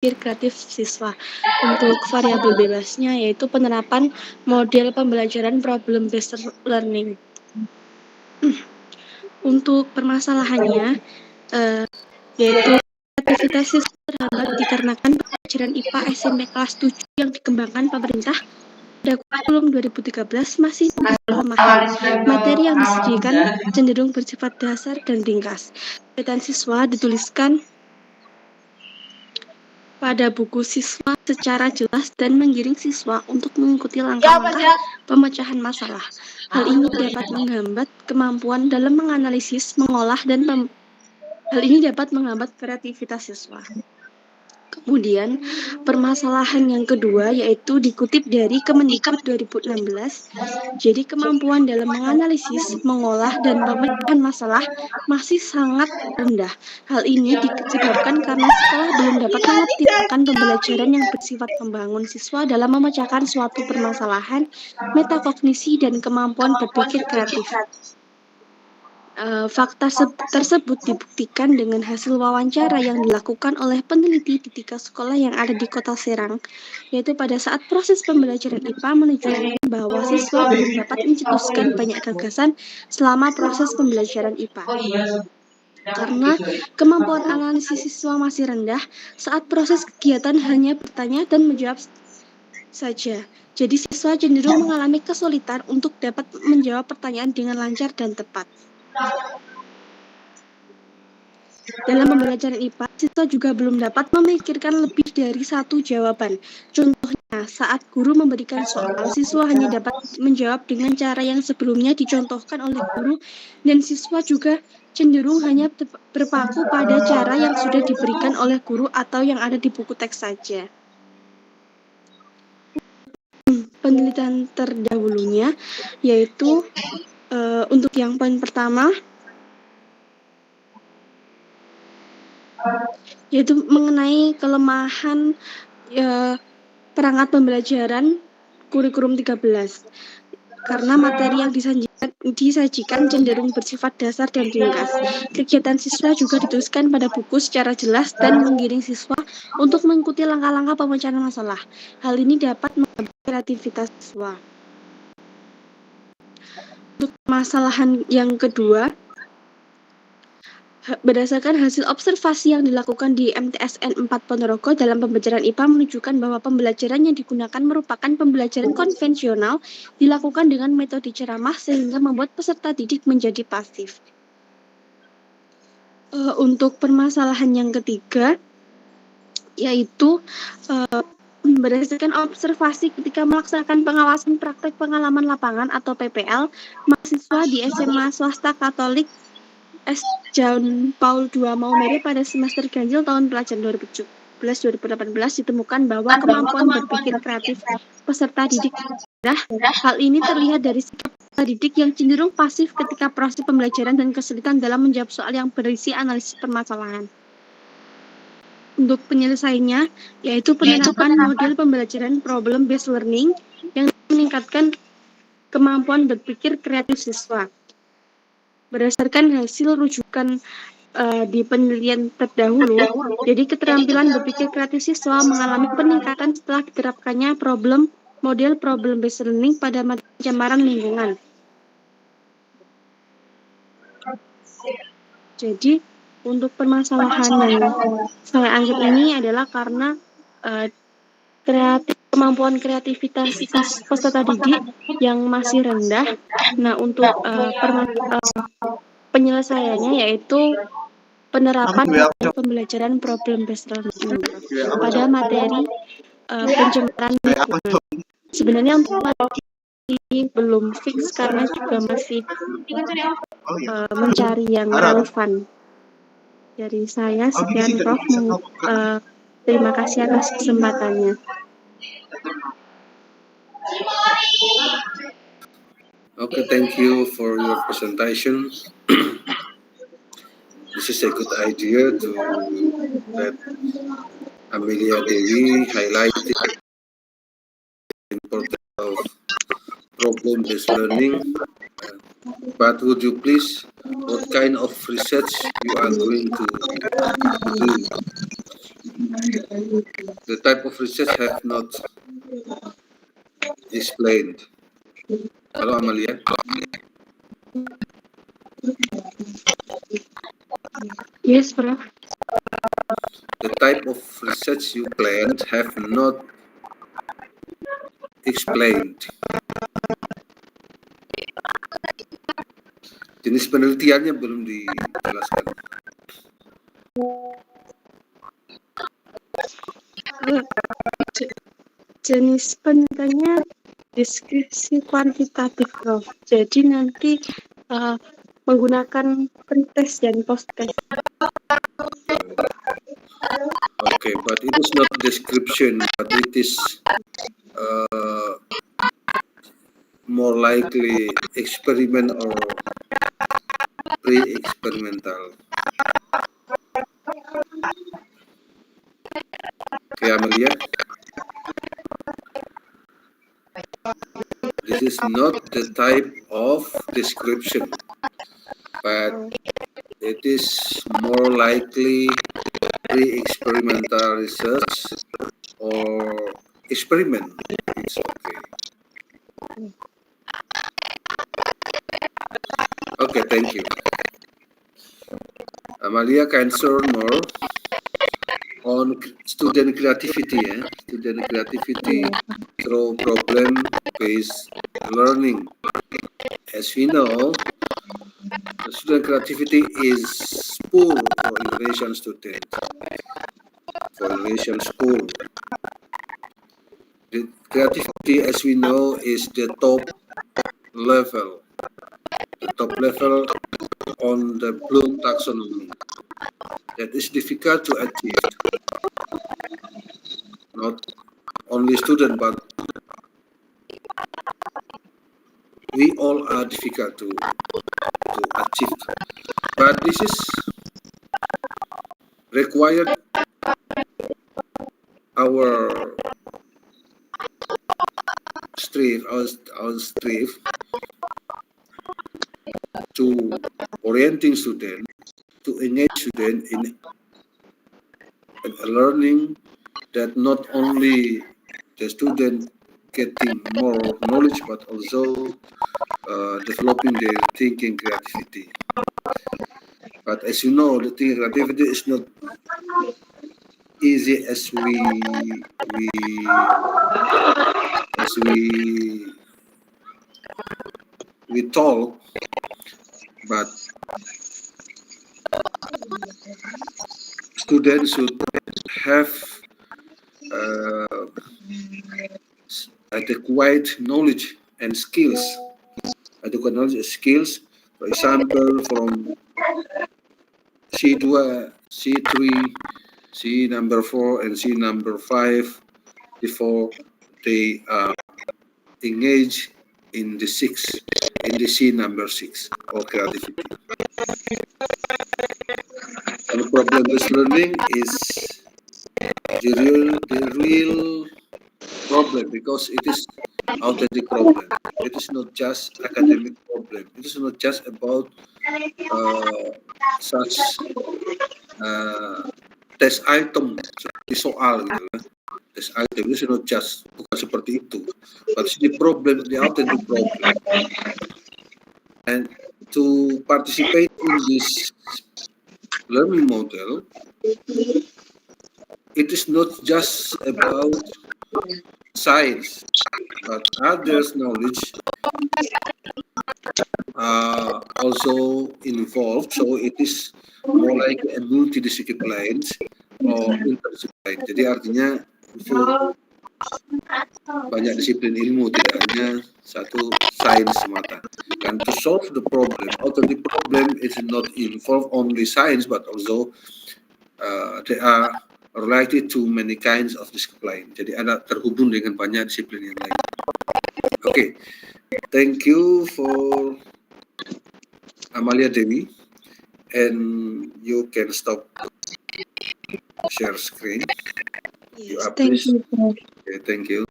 berpikir kreatif siswa. Untuk variabel bebasnya yaitu penerapan model pembelajaran problem based learning. Untuk permasalahannya yaitu aktivitas siswa terhambat dikarenakan pelajaran IPA SMP kelas 7 yang dikembangkan pemerintah pada kurikulum 2013 masih kelemahan. Materi yang disediakan cenderung bersifat dasar dan ringkas. Kegiatan siswa dituliskan pada buku siswa secara jelas dan menggiring siswa untuk mengikuti langkah-langkah pemecahan masalah. Hal ini dapat menghambat kemampuan dalam menganalisis, mengolah, dan hal ini dapat menghambat kreativitas siswa. Kemudian, permasalahan yang kedua yaitu dikutip dari Kemendikbud 2016. Jadi, kemampuan dalam menganalisis, mengolah, dan pemecahan masalah masih sangat rendah. Hal ini disebabkan karena sekolah belum dapat mengoptimalkan pembelajaran yang bersifat membangun siswa dalam memecahkan suatu permasalahan, metakognisi, dan kemampuan berpikir kreatif. Fakta tersebut dibuktikan dengan hasil wawancara yang dilakukan oleh peneliti di 3 sekolah yang ada di Kota Serang, yaitu pada saat proses pembelajaran IPA menunjukkan bahwa siswa belum dapat mencetuskan banyak gagasan selama proses pembelajaran IPA. Karena kemampuan analisis siswa masih rendah, saat proses kegiatan hanya bertanya dan menjawab saja. Jadi siswa cenderung mengalami kesulitan untuk dapat menjawab pertanyaan dengan lancar dan tepat. Dalam pembelajaran IPA, siswa juga belum dapat memikirkan lebih dari satu jawaban. Contohnya, saat guru memberikan soal, siswa hanya dapat menjawab dengan cara yang sebelumnya dicontohkan oleh guru, dan siswa juga cenderung hanya berpaku pada cara yang sudah diberikan oleh guru atau yang ada di buku teks saja. Penelitian terdahulunya yaitu untuk yang poin pertama yaitu mengenai kelemahan perangkat pembelajaran kurikulum 13 karena materi yang disajikan cenderung bersifat dasar dan ringkas. Kegiatan siswa juga dituliskan pada buku secara jelas dan menggiring siswa untuk mengikuti langkah-langkah pemecahan masalah. Hal ini dapat menghambat kreativitas siswa. Untuk permasalahan yang kedua, berdasarkan hasil observasi yang dilakukan di MTSN 4 Ponorogo dalam pembelajaran IPA menunjukkan bahwa pembelajaran yang digunakan merupakan pembelajaran konvensional dilakukan dengan metode ceramah sehingga membuat peserta didik menjadi pasif. Untuk permasalahan yang ketiga, yaitu berdasarkan observasi ketika melaksanakan pengawasan praktek pengalaman lapangan atau PPL, mahasiswa di SMA swasta Katolik S. John Paul II Maumere pada semester ganjil tahun pelajaran 2017-2018 ditemukan bahwa kemampuan berpikir kreatif peserta didik rendah. Hal ini terlihat dari sikap peserta didik yang cenderung pasif ketika proses pembelajaran dan kesulitan dalam menjawab soal yang berisi analisis permasalahan. Untuk penyelesaiannya, yaitu penerapan model pembelajaran problem based learning yang meningkatkan kemampuan berpikir kreatif siswa. Berdasarkan hasil rujukan di penelitian terdahulu, jadi keterampilan berpikir kreatif siswa mengalami peningkatan setelah diterapkannya model problem based learning pada materi pencemaran lingkungan. Jadi untuk permasalahan yang saya anggap ini adalah karena kemampuan kreativitas peserta didik yang masih rendah. Nah, untuk penyelesaiannya yaitu penerapan pembelajaran problem based learning pada materi pencemaran lingkungan. Sebenarnya untuk materi belum fix karena juga masih mencari yang relevan. Dari saya sekian Prof. Terima kasih atas kesempatannya. Okay, thank you for your presentation. This is a good idea to let Amelia Dewi highlighted the importance of problem-based learning. But would you please, what kind of research you are going to do? The type of research have not explained. Hello, Amalia. Yes, Prof. The type of research you planned have not explained. Jenis penelitiannya belum dijelaskan. Jenis penelitiannya deskripsi kuantitatif, Prof. Jadi nanti menggunakan pretest dan posttest. Okay, but it is not description, but it is more likely experiment or pre-experimental. Okay, Amelia. This is not the type of description, but it is more likely pre-experimental research or experiment. It's okay. Okay, thank you. Amalia can answer more on student creativity, student creativity through problem-based learning. As we know, the student creativity is poor for Indonesian students, for Indonesian school. The creativity, as we know, is the top level on the Bloom taxonomy. That is difficult to achieve. Not only student, but we all are difficult to achieve. But this is required our strive to orienting student, to engage student in a learning that not only the student getting more knowledge, but also developing their thinking creativity. But as you know, the thinking creativity is not easy as we talk, but students should have adequate knowledge and skills. Adequate knowledge and skills, for example, from C2, C3, C number 4, and C number 5 before they engage in the C number 6 or creativity. And problem-based learning is the real problem, because it is authentic problem. It is not just academic problem. It is not just about such test item seperti soal gitu kan. Test item itu not just, bukan seperti itu, but the problem, the authentic problem. And to participate in this learning model, it is not just about science, but others' knowledge also involved. So it is more like a multidiscipline or interdiscipline. Jadi artinya itu banyak disiplin ilmu, tidak hanya satu sains semata. And to solve the problem, authentic problem is not involve only science, but also they are related to many kinds of discipline. Jadi ada terhubung dengan banyak disiplin yang lain. Okay, thank you for Amalia Dewi, and you can stop share screen. Yes, thank you. Okay, thank you.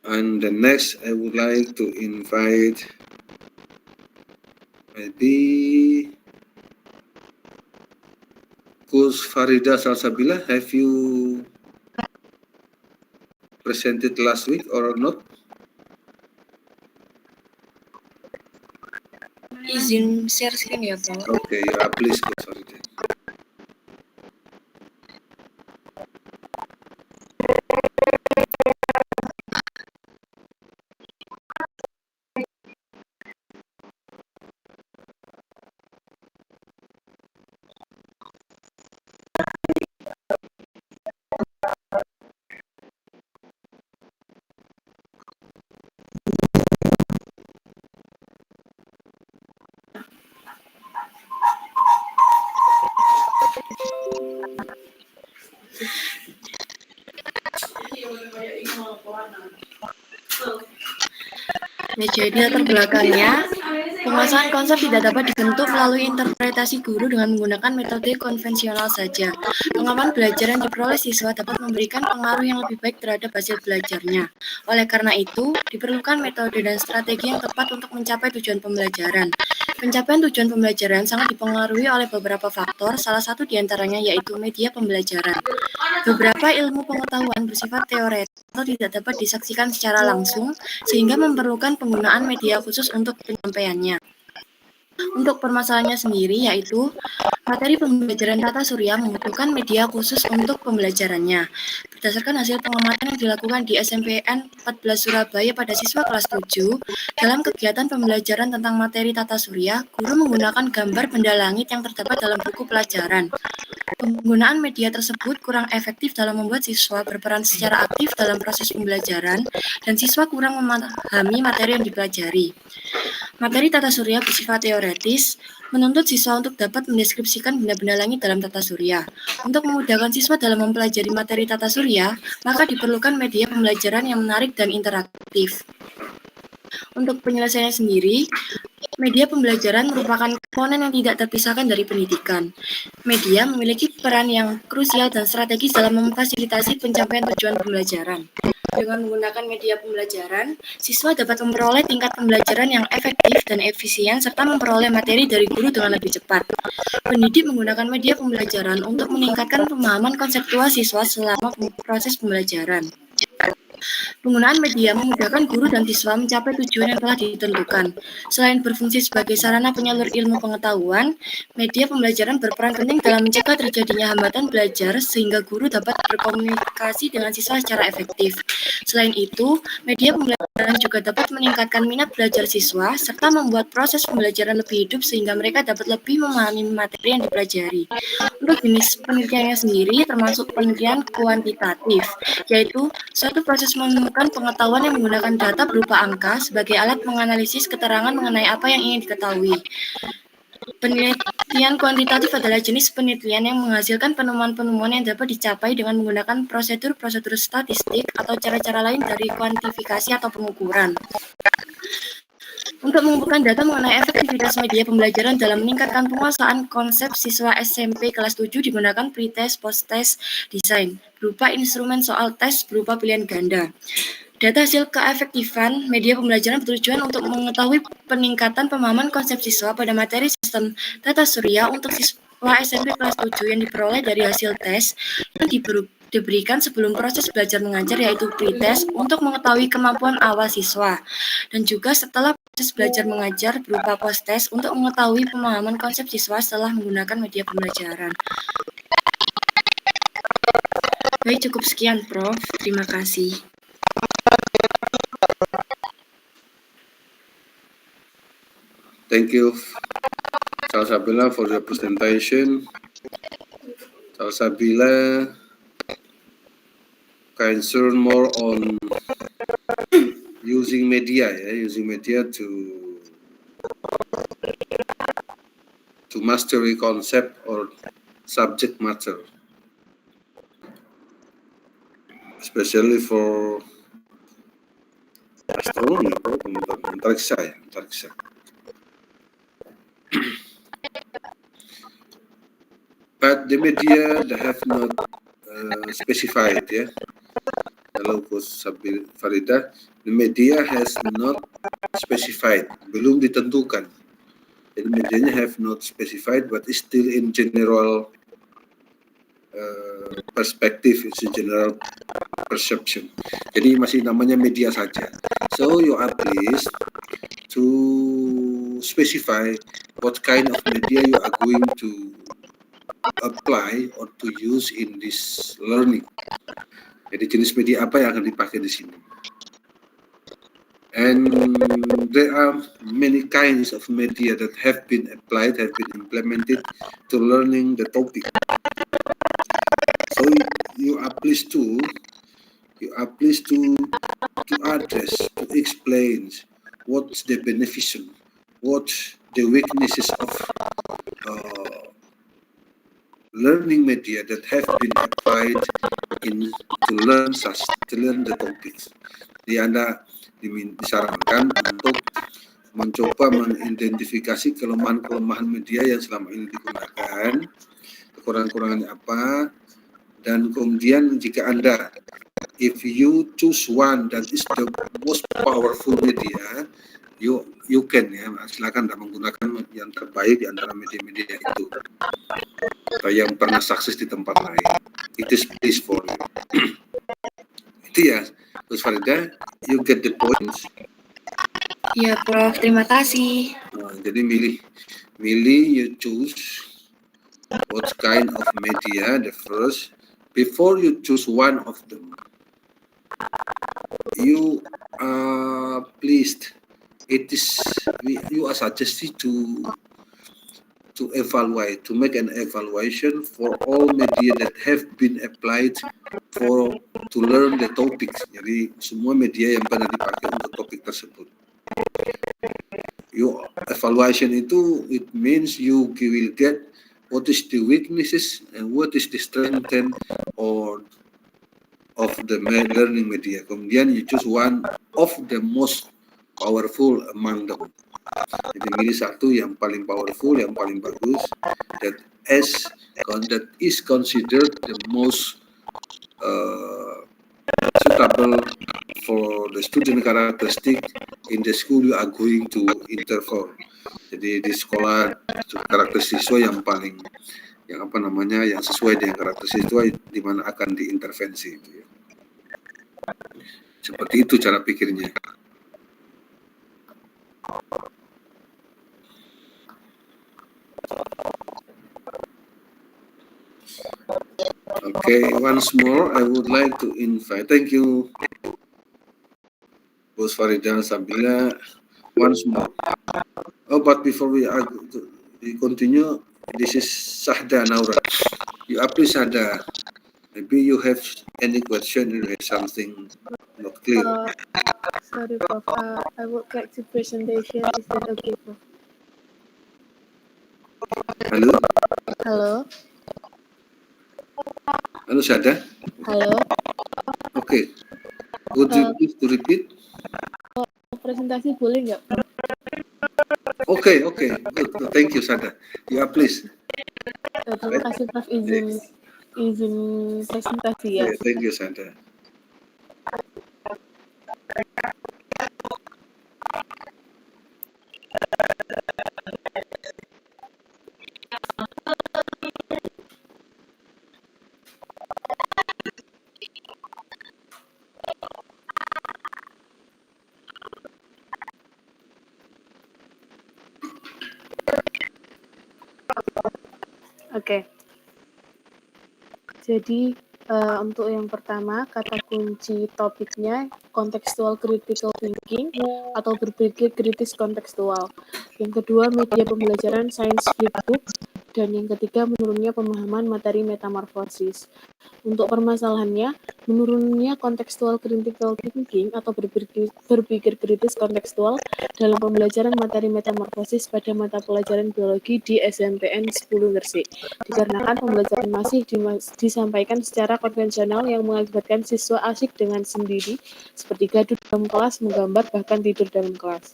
And the next, I would like to invite maybe Coach Farida Salsabila, have you presented last week or not? Izin share screen ya, Prof. Okay, please, Coach Farida. Ya, jadi latar belakangnya, penguasaan konsep tidak dapat dibentuk melalui interpretasi guru dengan menggunakan metode konvensional saja. Pengalaman belajar yang diperoleh siswa dapat memberikan pengaruh yang lebih baik terhadap hasil belajarnya. Oleh karena itu, diperlukan metode dan strategi yang tepat untuk mencapai tujuan pembelajaran. Pencapaian tujuan pembelajaran sangat dipengaruhi oleh beberapa faktor, salah satu diantaranya yaitu media pembelajaran. Beberapa ilmu pengetahuan bersifat teoretis atau tidak dapat disaksikan secara langsung, sehingga memerlukan penggunaan media khusus untuk penyampaiannya. Untuk permasalahannya sendiri, yaitu materi pembelajaran tata surya membutuhkan media khusus untuk pembelajarannya. Berdasarkan hasil pengamatan yang dilakukan di SMPN 14 Surabaya pada siswa kelas 7, dalam kegiatan pembelajaran tentang materi tata surya, guru menggunakan gambar benda langit yang terdapat dalam buku pelajaran. Penggunaan media tersebut kurang efektif dalam membuat siswa berperan secara aktif dalam proses pembelajaran, dan siswa kurang memahami materi yang dipelajari. Materi tata surya bersifat teoretis, menuntut siswa untuk dapat mendeskripsikan benda-benda langit dalam tata surya. Untuk memudahkan siswa dalam mempelajari materi tata surya, maka diperlukan media pembelajaran yang menarik dan interaktif. Untuk penyelesaiannya sendiri, media pembelajaran merupakan komponen yang tidak terpisahkan dari pendidikan. Media memiliki peran yang krusial dan strategis dalam memfasilitasi pencapaian tujuan pembelajaran. Dengan menggunakan media pembelajaran, siswa dapat memperoleh tingkat pembelajaran yang efektif dan efisien serta memperoleh materi dari guru dengan lebih cepat. Pendidik menggunakan media pembelajaran untuk meningkatkan pemahaman konseptual siswa selama proses pembelajaran. Penggunaan media memudahkan guru dan siswa mencapai tujuan yang telah ditentukan. Selain berfungsi sebagai sarana penyalur ilmu pengetahuan, media pembelajaran berperan penting dalam mencegah terjadinya hambatan belajar sehingga guru dapat berkomunikasi dengan siswa secara efektif. Selain itu, media pembelajaran juga dapat meningkatkan minat belajar siswa serta membuat proses pembelajaran lebih hidup sehingga mereka dapat lebih memahami materi yang dipelajari. Untuk jenis penelitiannya sendiri termasuk penelitian kuantitatif, yaitu suatu proses menemukan pengetahuan yang menggunakan data berupa angka sebagai alat menganalisis keterangan mengenai apa yang ingin diketahui. Penelitian kuantitatif adalah jenis penelitian yang menghasilkan penemuan-penemuan yang dapat dicapai dengan menggunakan prosedur-prosedur statistik atau cara-cara lain dari kuantifikasi atau pengukuran. Untuk mengumpulkan data mengenai efektivitas media pembelajaran dalam meningkatkan penguasaan konsep siswa SMP kelas 7 digunakan pretest, post-test, desain, berupa instrumen soal tes berupa pilihan ganda. Data hasil keefektifan media pembelajaran bertujuan untuk mengetahui peningkatan pemahaman konsep siswa pada materi sistem tata surya untuk siswa SMP kelas 7 yang diperoleh dari hasil tes yang diberikan sebelum proses belajar mengajar, yaitu pretest, untuk mengetahui kemampuan awal siswa, dan juga setelah proses belajar mengajar berupa post-test untuk mengetahui pemahaman konsep siswa setelah menggunakan media pembelajaran. Baik, cukup sekian, Prof. Terima kasih. Thank you, Salsabila, for your presentation. Salsabila, concern more on using media to master a concept or subject matter, especially for astronomy, antariksa. But the media they have not specified, Hello, Coach Farida. The media has not specified, belum ditentukan. The media have not specified, but is still in general perspective, it's a general perception. Jadi masih namanya media saja. So you are pleased to specify what kind of media you are going to apply or to use in this learning. Jadi jenis media apa yang akan dipakai di sini? And there are many kinds of media that have been applied, have been implemented to learning the topic. So you are pleased to address, to explain what's the beneficial, what the weaknesses of learning media that have been applied to learn the topics. Di Anda disarankan untuk mencoba mengidentifikasi kelemahan-kelemahan media yang selama ini digunakan, kekurangan-kurangannya apa, dan kemudian jika Anda, if you choose one that is the most powerful media, you can, ya, silakan Anda menggunakan yang terbaik di antara media-media itu, atau yang pernah sukses di tempat lain. It is please for you. Itu ya, Gus Farida, you get the points. Ya, Prof. Terima kasih. Nah, jadi milih you choose what kind of media the first before you choose one of them. You are pleased. You are suggested to evaluate, to make an evaluation for all media that have been applied to learn the topics. Jadi semua media yang pernah dipakai untuk topik tersebut. Your evaluation itu, it means you will get what is the weaknesses and what is the strength of the learning media. Kemudian you choose one of the most powerful among them. Jadi milih satu yang paling powerful, yang paling bagus, that is considered the most suitable for the student characteristic in the school you are going to interview. Jadi di sekolah karakteristik siswa yang sesuai dengan karakteristik siswa di mana akan diintervensi. Seperti itu cara pikirnya. Okay, once more, I would like to invite. Thank you, Gus Farida Sabila. Once more. Oh, but before we continue, this is Sahda Naura. You are please, Sahda. Maybe you have any question or something not clear. Sorry, Prof. I will get to presentation. Is that okay, Prof? Halo? Halo? Halo, Sahda? Halo? Okay. Would you please to repeat? Presentasi boleh nggak, Prof? Okay. Good. Thank you, Sahda. You are please. Terima kasih, Prof. Izin presentasi ya. Okay, thank you, Sahda. Oke. Jadi untuk yang pertama, kata kunci topiknya contextual critical thinking atau berpikir kritis kontekstual. Yang kedua, media pembelajaran science flipbook. Dan yang ketiga, menurunnya pemahaman materi metamorfosis. Untuk permasalahannya, menurunnya contextual critical thinking atau berpikir kritis kontekstual dalam pembelajaran materi metamorfosis pada mata pelajaran biologi di SMPN 10 Gresik. Dikarenakan pembelajaran masih disampaikan secara konvensional yang mengakibatkan siswa asyik dengan sendiri, seperti gaduh dalam kelas, menggambar, bahkan tidur dalam kelas.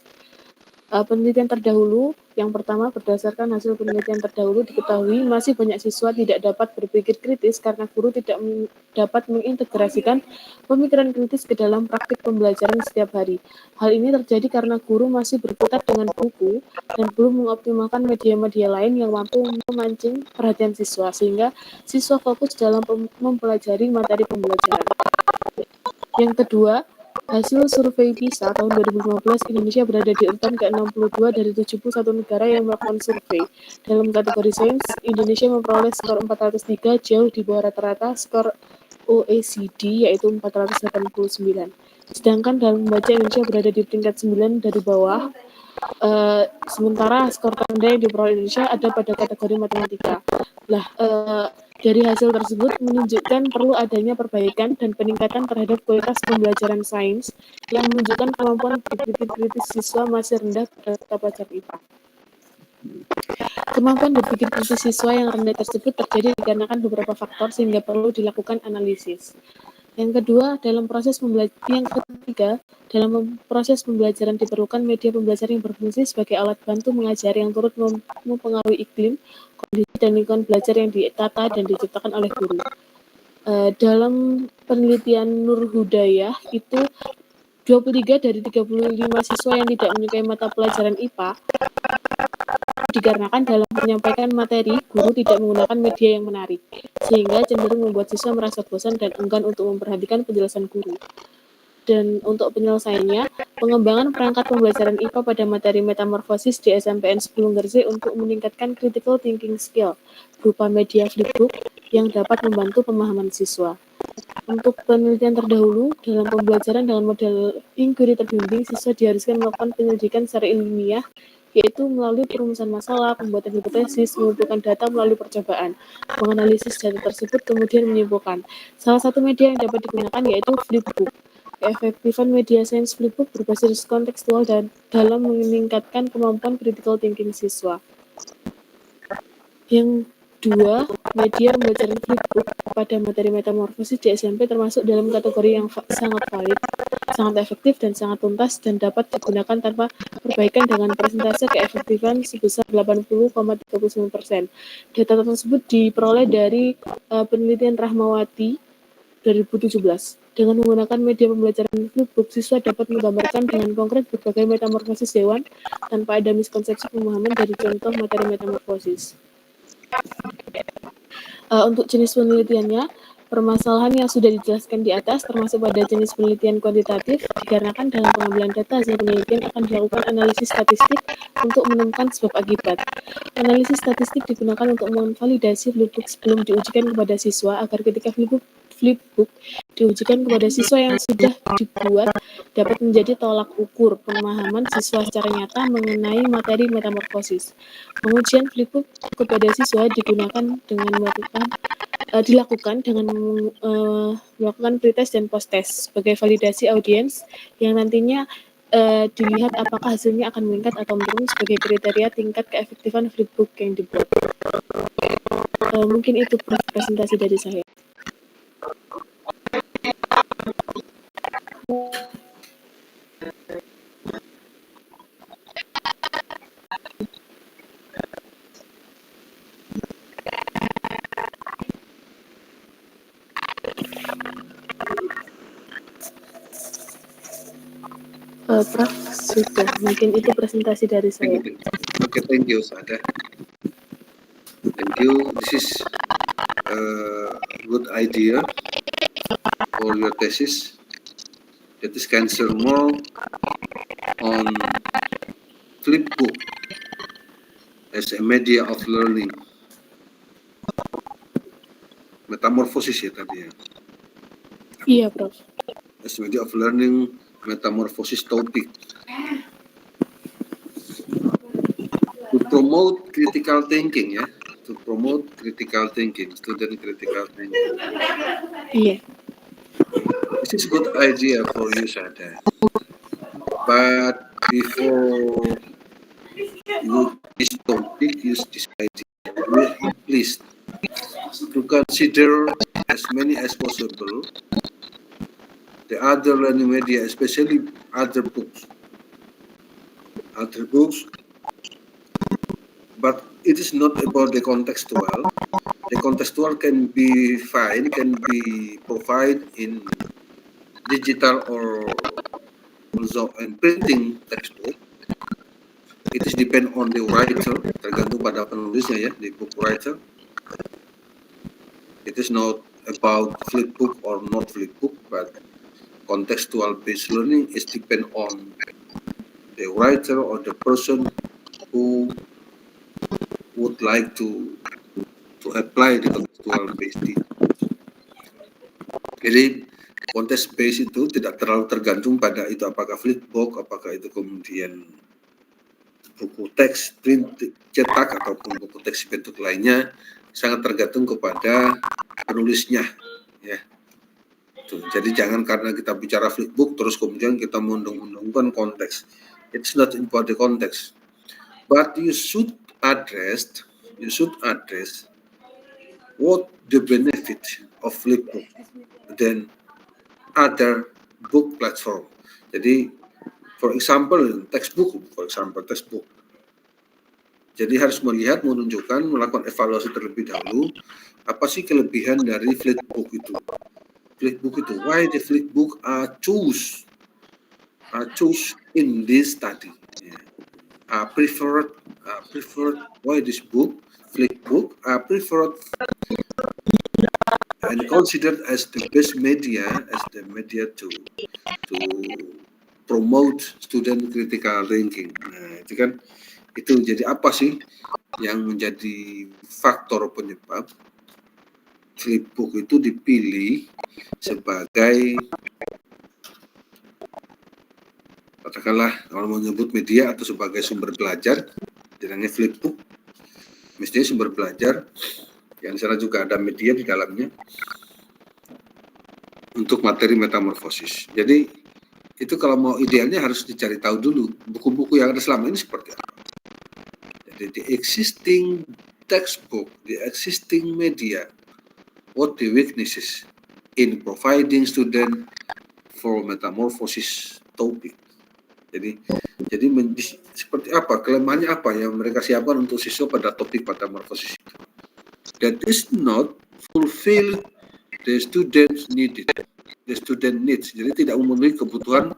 Penelitian terdahulu, yang pertama berdasarkan hasil penelitian terdahulu diketahui masih banyak siswa tidak dapat berpikir kritis karena guru tidak dapat mengintegrasikan pemikiran kritis ke dalam praktik pembelajaran setiap hari. Hal ini terjadi karena guru masih berkutat dengan buku dan belum mengoptimalkan media-media lain yang mampu memancing perhatian siswa, sehingga siswa fokus dalam mempelajari materi pembelajaran. Yang kedua, hasil survei PISA tahun 2015, Indonesia berada di urutan ke-62 dari 71 negara yang melakukan survei. Dalam kategori sains, Indonesia memperoleh skor 403, jauh di bawah rata-rata skor OECD, yaitu 489. Sedangkan dalam membaca, Indonesia berada di peringkat 9 dari bawah. Sementara skor terendah yang diperoleh Indonesia ada pada kategori matematika. Dari hasil tersebut menunjukkan perlu adanya perbaikan dan peningkatan terhadap kualitas pembelajaran sains yang menunjukkan kemampuan berpikir kritis siswa masih rendah pada pelajar IPA. Kemampuan berpikir kritis siswa yang rendah tersebut terjadi dikarenakan beberapa faktor sehingga perlu dilakukan analisis. Yang ketiga, dalam proses pembelajaran diperlukan media pembelajaran yang berfungsi sebagai alat bantu mengajar yang turut mempengaruhi iklim, kondisi dan lingkungan belajar yang ditata dan diciptakan oleh guru. Dalam penelitian Nur Hudayah itu 23 dari 35 siswa yang tidak menyukai mata pelajaran IPA dikarenakan dalam menyampaikan materi, guru tidak menggunakan media yang menarik, sehingga cenderung membuat siswa merasa bosan dan enggan untuk memperhatikan penjelasan guru. Dan untuk penyelesaiannya, pengembangan perangkat pembelajaran IPA pada materi metamorfosis di SMPN 10 Gresik untuk meningkatkan critical thinking skill berupa media flipbook yang dapat membantu pemahaman siswa. Untuk penelitian terdahulu, dalam pembelajaran dengan model inquiry terbimbing, siswa diharuskan melakukan penyelidikan secara ilmiah, yaitu melalui perumusan masalah, pembuatan hipotesis, mengumpulkan data melalui percobaan, menganalisis data tersebut, kemudian menyimpulkan. Salah satu media yang dapat digunakan yaitu flipbook. Keefektifan media sains flipbook berbasis kontekstual dan dalam meningkatkan kemampuan critical thinking siswa. Yang dua, media pembelajaran flipbook pada materi metamorfosis di SMP termasuk dalam kategori yang sangat valid, sangat efektif dan sangat tuntas dan dapat digunakan tanpa perbaikan dengan persentase keefektifan sebesar 80,39%. Data tersebut diperoleh dari penelitian Rahmawati 2017. Dengan menggunakan media pembelajaran flipbook, siswa dapat menggambarkan dengan konkret berbagai metamorfosis hewan tanpa ada miskonsepsi pemahaman dari contoh materi metamorfosis. Untuk jenis penelitiannya, permasalahan yang sudah dijelaskan di atas termasuk pada jenis penelitian kuantitatif dikarenakan dalam pengambilan data hasil penelitian akan dilakukan analisis statistik untuk menemukan sebab akibat. Analisis statistik digunakan untuk memvalidasi flipbook sebelum diujikan kepada siswa agar ketika flipbook diujikan kepada siswa yang sudah dibuat dapat menjadi tolak ukur pemahaman siswa secara nyata mengenai materi metamorfosis. Pengujian flipbook kepada siswa dilakukan dengan melakukan pretest dan posttest sebagai validasi audiens yang nantinya dilihat apakah hasilnya akan meningkat atau menurun sebagai kriteria tingkat keefektifan flipbook yang dibuat. Mungkin itu presentasi dari saya. Prof, sudah. Mungkin itu presentasi dari saya. Okay, thank you, Sada. Thank you. This is a good idea for your thesis. That is cancel more on flipbook as a media of learning. Metamorfosis ya tadi ya. Iya, Prof. As a media of learning, metamorphosis topic. To promote critical thinking ya. To promote critical thinking, student critical thinking. Iya. This is good idea for you, Sada. But before you this topic, use this idea. Please to consider as many as possible the other learning media, especially other books, other books, but it is not about the contextual. The contextual can be fine, can be provided in digital or also in printing textbook. It is depend on the writer, tergantung pada penulisnya ya, the book writer. It is not about flipbook or not flipbook, but contextual based learning is depend on the writer or the person who would like to apply the contextual based. Jadi konteks base itu tidak terlalu tergantung pada itu apakah flipbook, apakah itu kemudian buku teks print cetak ataupun buku teks bentuk lainnya, sangat tergantung kepada penulisnya ya. Tuh, jadi jangan karena kita bicara flipbook terus kemudian kita mengundang-undangkan konteks. It's not about the context, but you should address what the benefit of flipbook than other book platform. Jadi for example textbook. Jadi harus melihat, menunjukkan, melakukan evaluasi terlebih dahulu apa sih kelebihan dari flipbook itu. Why the flipbook are choose in this study. I preferred why this book flipbook are preferred and considered as the best media to promote student critical thinking. Nah, itu jadi apa sih yang menjadi faktor penyebab flipbook itu dipilih sebagai, katakanlah kalau menyebut media atau sebagai sumber belajar, jenengnya flipbook, mestinya sumber belajar yang di sana juga ada media di dalamnya untuk materi metamorfosis. Jadi itu kalau mau idealnya harus dicari tahu dulu buku-buku yang ada selama ini seperti apa. Jadi the existing textbook, the existing media, what the weaknesses in providing student for metamorphosis topic. Jadi seperti apa, kelemahannya apa yang mereka siapkan untuk siswa pada topik metamorfosis itu. That is not fulfill the student needs. Jadi tidak memenuhi kebutuhan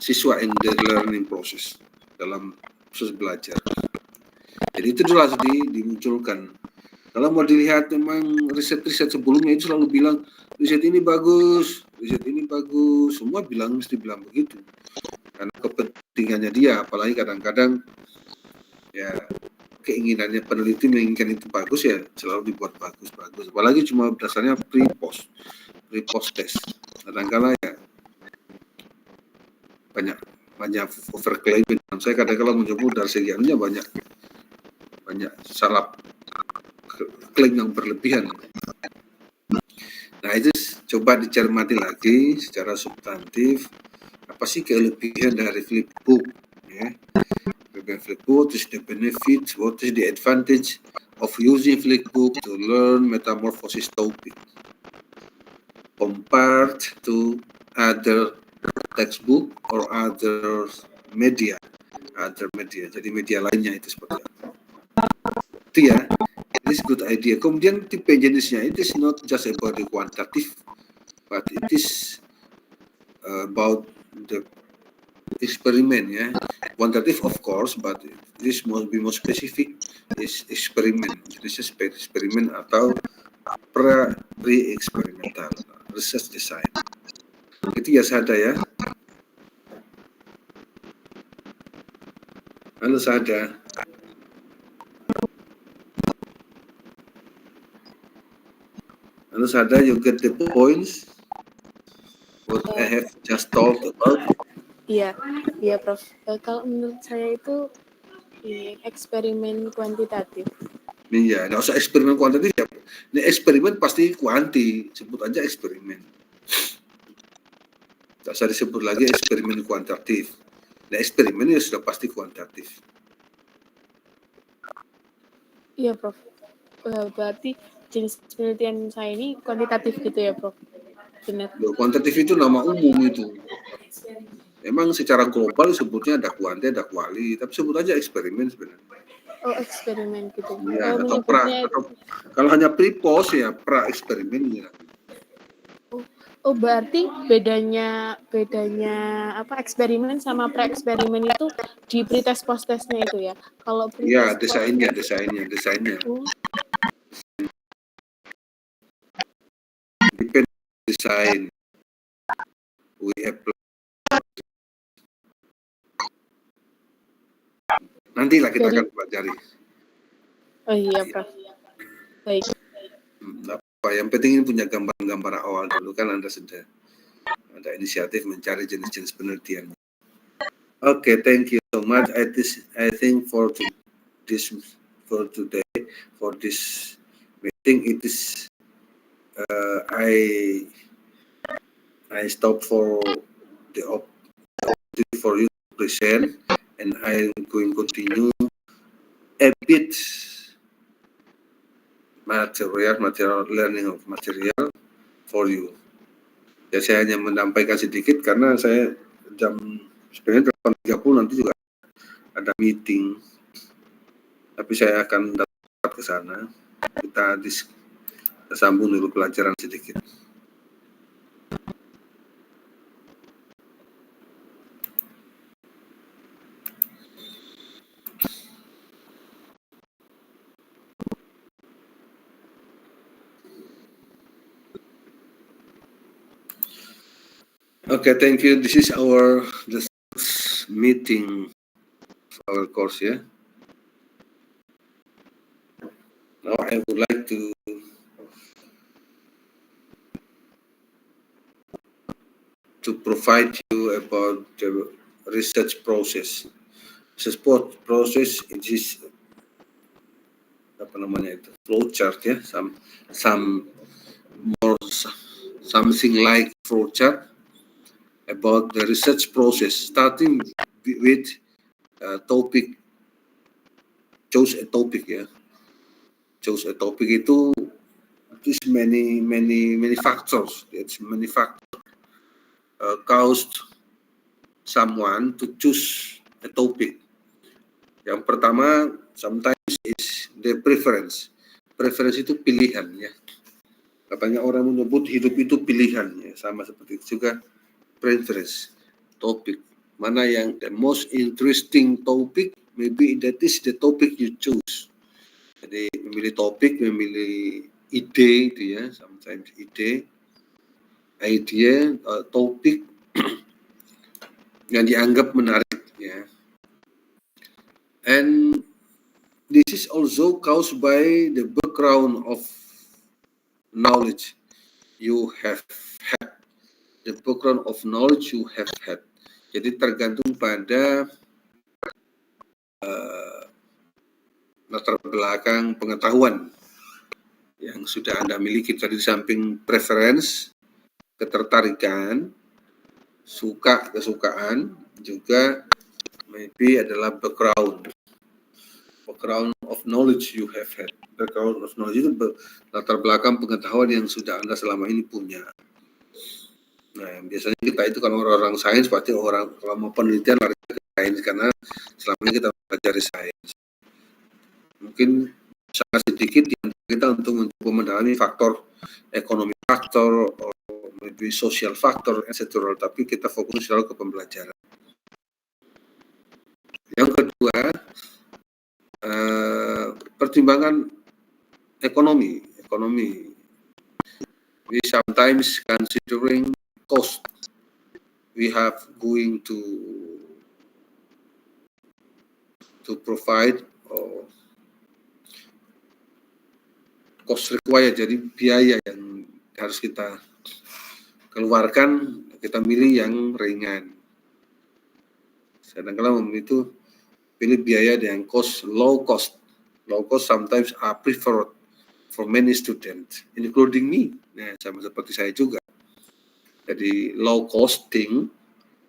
siswa in the learning process, dalam proses belajar. Jadi itu jelas dimunculkan. Kalau mau dilihat memang riset-riset sebelumnya itu selalu bilang riset ini bagus, semua mesti bilang begitu. Karena kepentingannya dia, apalagi kadang-kadang ya keinginannya peneliti menginginkan itu bagus ya selalu dibuat bagus. Apalagi cuma dasarnya pre-post test. Kadang-kadang ya banyak overclaim. Saya kadang-kadang menyebut dari segi anunya banyak salah klaim yang berlebihan. Nah itu coba dicermati lagi secara substantif, apa sih kelebihan dari flipbook ya. Flipbook, what is the benefit, what is the advantage of using flipbook to learn metamorphosis topic compared to other textbook or other media. Jadi media lainnya itu seperti apa. Itu ya. This good idea. Kemudian tipe jenisnya, it is not just about the quantitative, but it is about the experiment ya. Quantitative of course, but this must be more specific is experiment. Jenisnya eksperimen atau pre-eksperimental research design. Itu ya Sada ya. Halo Sada. Halo Sada, you get the points what I have just told about? Iya Prof. Kalau menurut saya itu eksperimen kuantitatif. Iya, nggak usah eksperimen kuantitatif ya. Ini eksperimen pasti kuanti, sebut aja eksperimen. Tak usah disebut lagi eksperimen kuantitatif. Nah, eksperimen ya sudah pasti kuantitatif. Iya Prof. Berarti jenis penelitian saya ini kuantitatif gitu ya Prof. Benar. Kuantitatif itu nama umum itu. Emang secara global sebutnya dakwante, dakwali, tapi sebut aja eksperimen sebenarnya. Oh, eksperimen gitu. Ya, atau Menyebutnya atau kalau hanya pre-post ya pra eksperimen ya. Oh, berarti bedanya apa eksperimen sama pre-eksperimen itu di pretest post-testnya itu ya. Kalau Ya, pretest desainnya. oh, Depend desain. We apply. Nantilah kita Dari- akan pelajari. oh iya, Prof. Baik. Apa yang penting ini punya gambar-gambar awal dulu kan Anda sudah ada inisiatif mencari jenis-jenis penelitian. Okay, thank you so much. I think for today for this meeting it is I stop for the opportunity for you to present, and I'm going to continue a bit material learning of material for you. Ya, saya hanya menyampaikan sedikit karena saya sebenarnya 8.30 nanti juga ada meeting, tapi saya akan dapat ke sana. Kita sambung dulu pelajaran sedikit. Okay, thank you. This is the meeting of our course, yeah. Now I would like to provide you about the research process. Research process it is flowchart, yeah. Something like flowchart about the research process, starting with topic. Choose a topic, ya. Choose a topic itu is many factors. It's many factors caused someone to choose a topic. Yang pertama, sometimes is the preference. Preference itu pilihan, ya. Katanya orang menyebut hidup itu pilihan, ya. Sama seperti itu juga preference, topik. Mana yang the most interesting topic, maybe that is the topic you choose. Jadi memilih topik, memilih ide itu ya, sometimes idea, topik yang dianggap menarik ya. And this is also caused by the background of knowledge you have had. The background of knowledge you have had. Jadi tergantung pada latar belakang pengetahuan yang sudah Anda miliki. Tadi di samping preference, ketertarikan, kesukaan, juga maybe adalah background of knowledge you have had. Background of knowledge itu latar belakang pengetahuan yang sudah Anda selama ini punya. Nah, biasanya kita itu kalau orang sains pasti kalau mau penelitian lari ke sains karena selama ini kita pelajari sains. Mungkin sangat sedikit kita untuk mencoba mendalami faktor ekonomi faktor, maybe social faktor, etc. Tapi kita fokus selalu ke pembelajaran. Yang kedua, pertimbangan ekonomi. We sometimes considering cost. We have going to provide cost required, jadi biaya yang harus kita keluarkan, kita milih yang ringan. Kadang-kadang itu pilih biaya yang low cost sometimes are preferred for many students, including me. Nah, sama seperti saya juga. Jadi low costing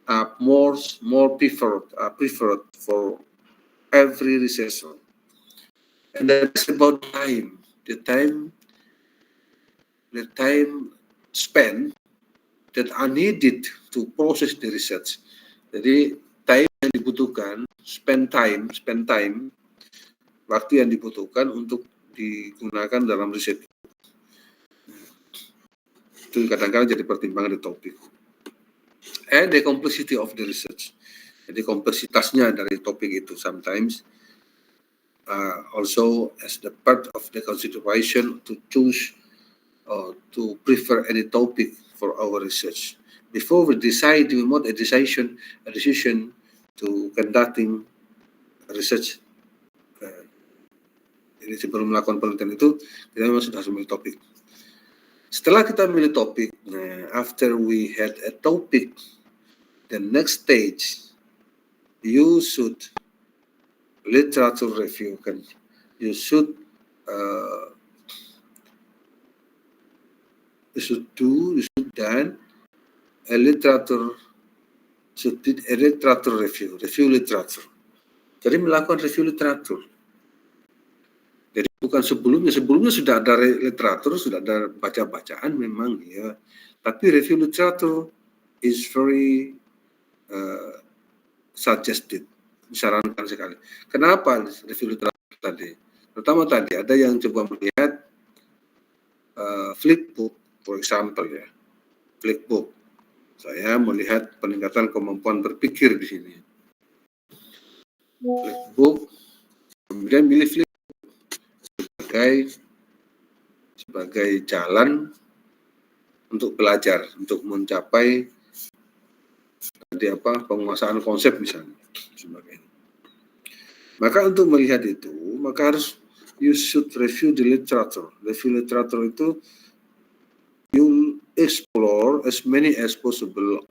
are more preferred for every researcher. And that's about time. The time spent that are needed to process the research. Jadi time yang dibutuhkan, spend time, waktu yang dibutuhkan untuk digunakan dalam riset. Itu kadang-kadang jadi pertimbangan di topik. And the complexity of the research. Jadi kompleksitasnya dari topik itu sometimes also as the part of the consideration to choose or to prefer any topic for our research. Before we decide, we make a decision to conducting research. Jadi sebelum melakukan penelitian itu, kita memang sudah memilih topik. Setelah kita memilih topik, after we had a topic, the next stage, you should literature review, kan? You should done a literature review literature. Jadi melakukan review literatur. Jadi bukan sebelumnya sudah ada literatur, sudah ada baca-bacaan memang ya. Tapi review literatur is very suggested, disarankan sekali. Kenapa review literatur tadi? Pertama tadi ada yang coba melihat flipbook, for example ya, flipbook. Saya melihat peningkatan kemampuan berpikir di sini. Flipbook, kemudian milih flipbook sebagai jalan untuk belajar, untuk mencapai penguasaan konsep misalnya. Maka untuk melihat itu, maka harus you should review the literature. Review literature itu you explore as many as possible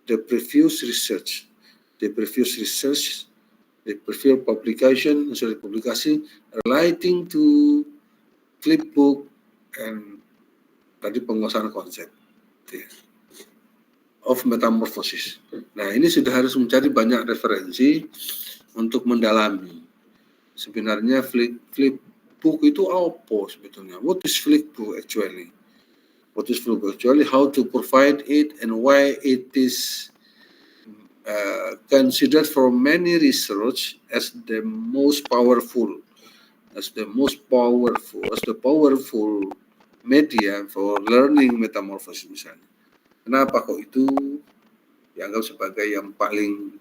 the previous research, the previous publication, hasil publikasi relating to flipbook and tadi penguasaan konsep of metamorphosis. Nah, ini sudah harus mencari banyak referensi untuk mendalami. Sebenarnya flipbook itu apa sebetulnya? What is flipbook actually? What is flipbook actually? How to provide it and why it is considered for many research as the powerful media for learning metamorphosis misalnya. Kenapa kok itu dianggap sebagai yang paling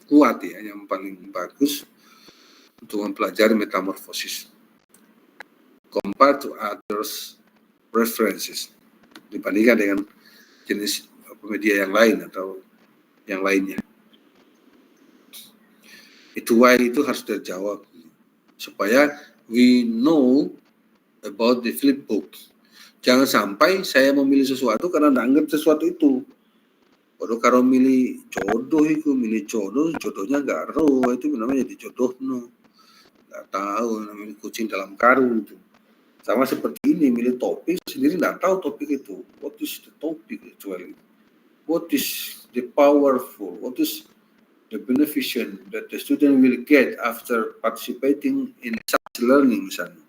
kuat ya, yang paling bagus untuk mempelajari metamorfosis compared to others references dibandingkan dengan jenis media yang lain atau yang lainnya. Itu why itu harus terjawab supaya we know about the flipbook. Jangan sampai saya memilih sesuatu karena tidak anggap sesuatu itu. Kalau milih jodohnya nggak roh, itu namanya jadi jodoh no. Nggak tahu, namanya kucing dalam karung itu. Sama seperti ini, milih topik sendiri nggak tahu topik itu. What is the topic actually? What is the powerful? What is the beneficial that the student will get after participating in such learning misalnya?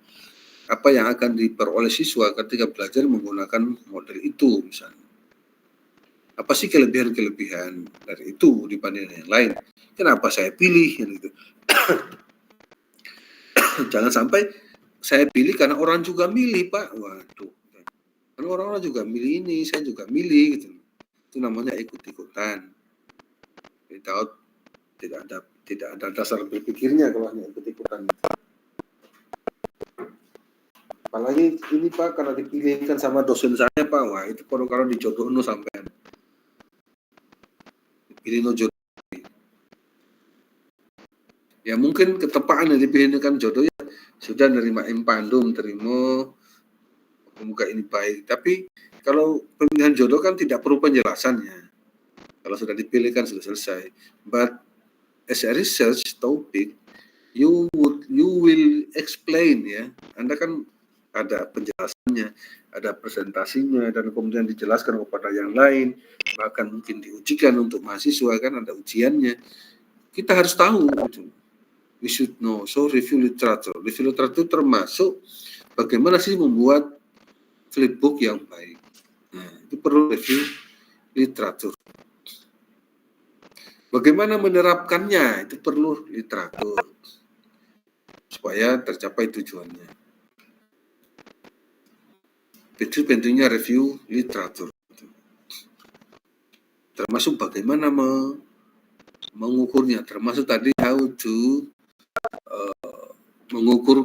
Apa yang akan diperoleh siswa ketika belajar menggunakan model itu misalnya. Apa sih kelebihan-kelebihan dari itu dibanding yang lain? Kenapa saya pilih gitu. Jangan sampai saya pilih karena orang juga milih, Pak. Waduh. Karena orang-orang juga milih ini, saya juga milih gitu. Itu namanya ikut-ikutan. Tidak ada dasar berpikirnya kalau hanya ikut-ikutan. Apalagi ini Pak, karena dipilihkan sama dosen saya Pak, wah itu kalau dijodohno sampean. Dipilih no jodoh. Ya mungkin ketepaan yang dipilihkan jodoh ya sudah nerima impandum, terima semoga ini baik. Tapi kalau pemilihan jodoh kan tidak perlu penjelasannya. Kalau sudah dipilih kan sudah selesai. But as a research topic, you will explain ya. Anda kan ada penjelasannya, ada presentasinya, dan kemudian dijelaskan kepada yang lain, bahkan mungkin diujikan untuk mahasiswa kan ada ujiannya. Kita harus tahu gitu. We should know. So review literature. Review literature termasuk bagaimana sih membuat flipbook yang baik. Nah, itu perlu review literature. Bagaimana menerapkannya itu perlu literatur supaya tercapai tujuannya. Itu pentingnya review literatur. Termasuk bagaimana mengukurnya, termasuk tadi how to mengukur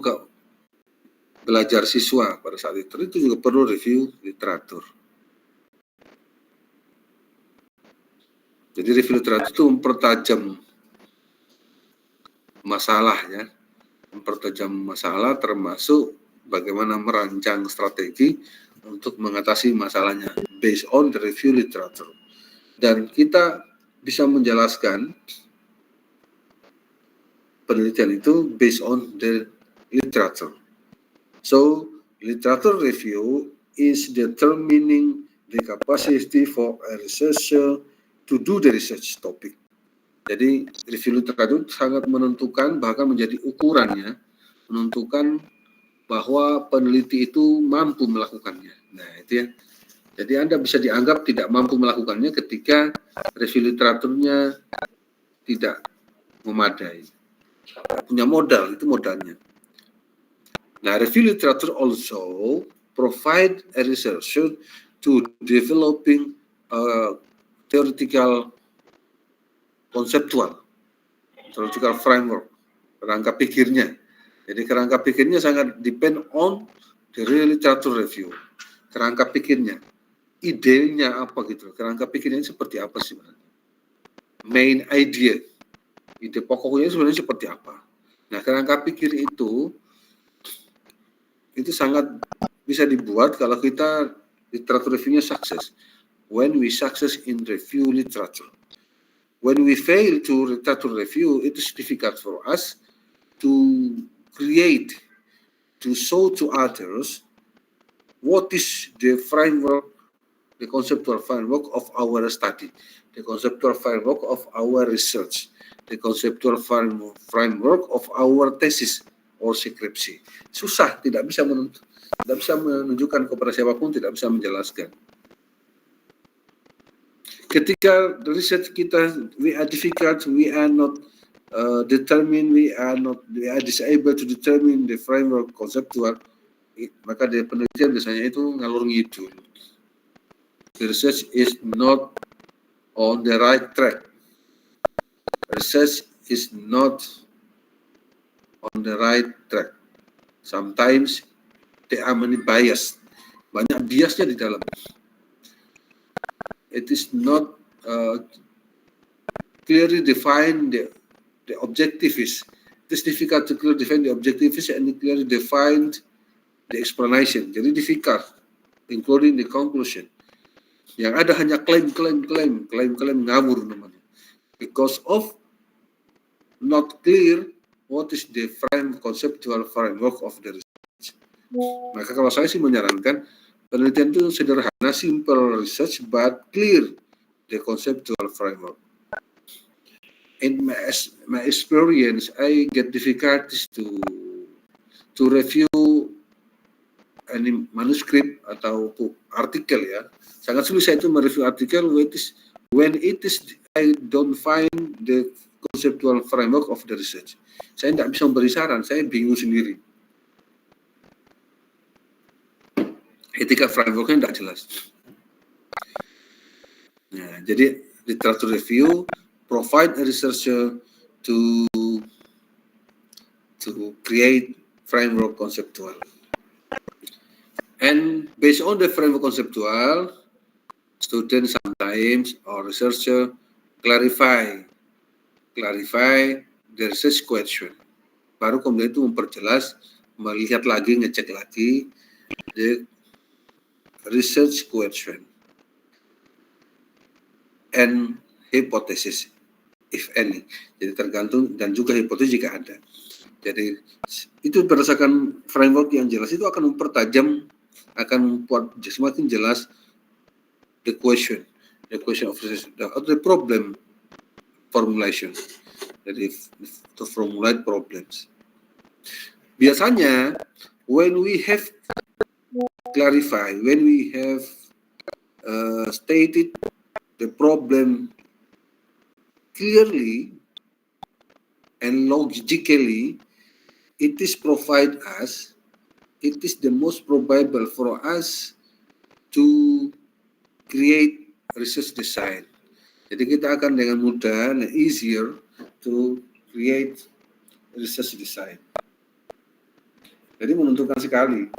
belajar siswa pada saat itu juga perlu review literatur. Jadi review literatur itu mempertajam masalah ya, mempertajam masalah termasuk bagaimana merancang strategi untuk mengatasi masalahnya based on the review literature. Dan kita bisa menjelaskan penelitian itu based on the literature. So, literature review is determining the capacity for a researcher to do the research topic. Jadi, review literatur sangat menentukan, bahkan menjadi ukurannya, menentukan bahwa peneliti itu mampu melakukannya. Nah, itu ya. Jadi Anda bisa dianggap tidak mampu melakukannya ketika review literaturnya tidak memadai. Punya modal, itu modalnya. Nah, review literature also provide a researcher to developing a theoretical conceptual framework, kerangka pikirnya. Jadi kerangka pikirnya sangat depend on the literature review. Kerangka pikirnya, idenya apa gitu, kerangka pikirnya seperti apa sih? Main idea, ide pokoknya sebenarnya seperti apa. Nah, kerangka pikir itu sangat bisa dibuat kalau kita literature review-nya sukses. When we success in review literature. When we fail to literature review, it is difficult for us to create, to show to others what is the framework, the conceptual framework of our study, the conceptual framework of our research, the conceptual framework of our thesis or skripsi. Susah, tidak bisa menunjukkan kepada siapapun, tidak bisa menjelaskan. Ketika research kita we are difficult, we are not determined, we are disabled to determine the framework conceptual, maka di penelitian biasanya itu ngalur ngidul. The research is not on the right track. Research is not on the right track. Sometimes there are many bias. Banyak biasnya di dalam. It is not clearly defined the objective is. It is difficult to clearly define the objective is and clearly defined the explanation. Jadi difficult, including the conclusion. Yang ada hanya klaim ngawur namanya. Because of not clear what is the conceptual framework of the research. Maka kalau saya sih menyarankan penelitian itu sederhana, simple research, but clear the conceptual framework. In my experience, I get difficulties to review any manuskrip atau artikel ya. Sangat sulit saya itu mereview artikel when it is I don't find the conceptual framework of the research. Saya tidak bisa memberi saran, saya bingung sendiri. Etika frameworknya tidak jelas. Nah, jadi literature review provide a researcher to create framework conceptual. And based on the framework conceptual, students sometimes or researcher clarify the research question. Baru kemudian itu memperjelas, melihat lagi, ngecek lagi the research question and hypothesis if any. Jadi tergantung, dan juga hipotesis jika ada. Jadi itu berdasarkan framework yang jelas itu akan mempertajam, akan membuat semakin jelas the question of the problem formulation. Jadi to formulate problems. Biasanya when we have clarified, when we have stated the problem clearly and logically, it is the most probable for us to create research design. Jadi kita akan dengan mudah and easier to create research design. Jadi menentukan sekali.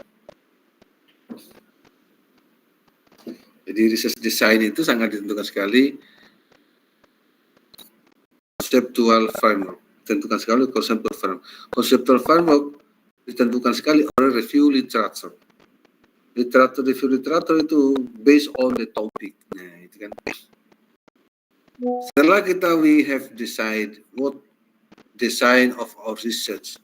Jadi research design itu sangat ditentukan sekali. Conceptual framework ditentukan sekali conceptual framework. Conceptual framework ditentukan sekali oleh review literature. Review literature itu based on the topic. Nah, itu kan. Setelah we have decide what design of our research.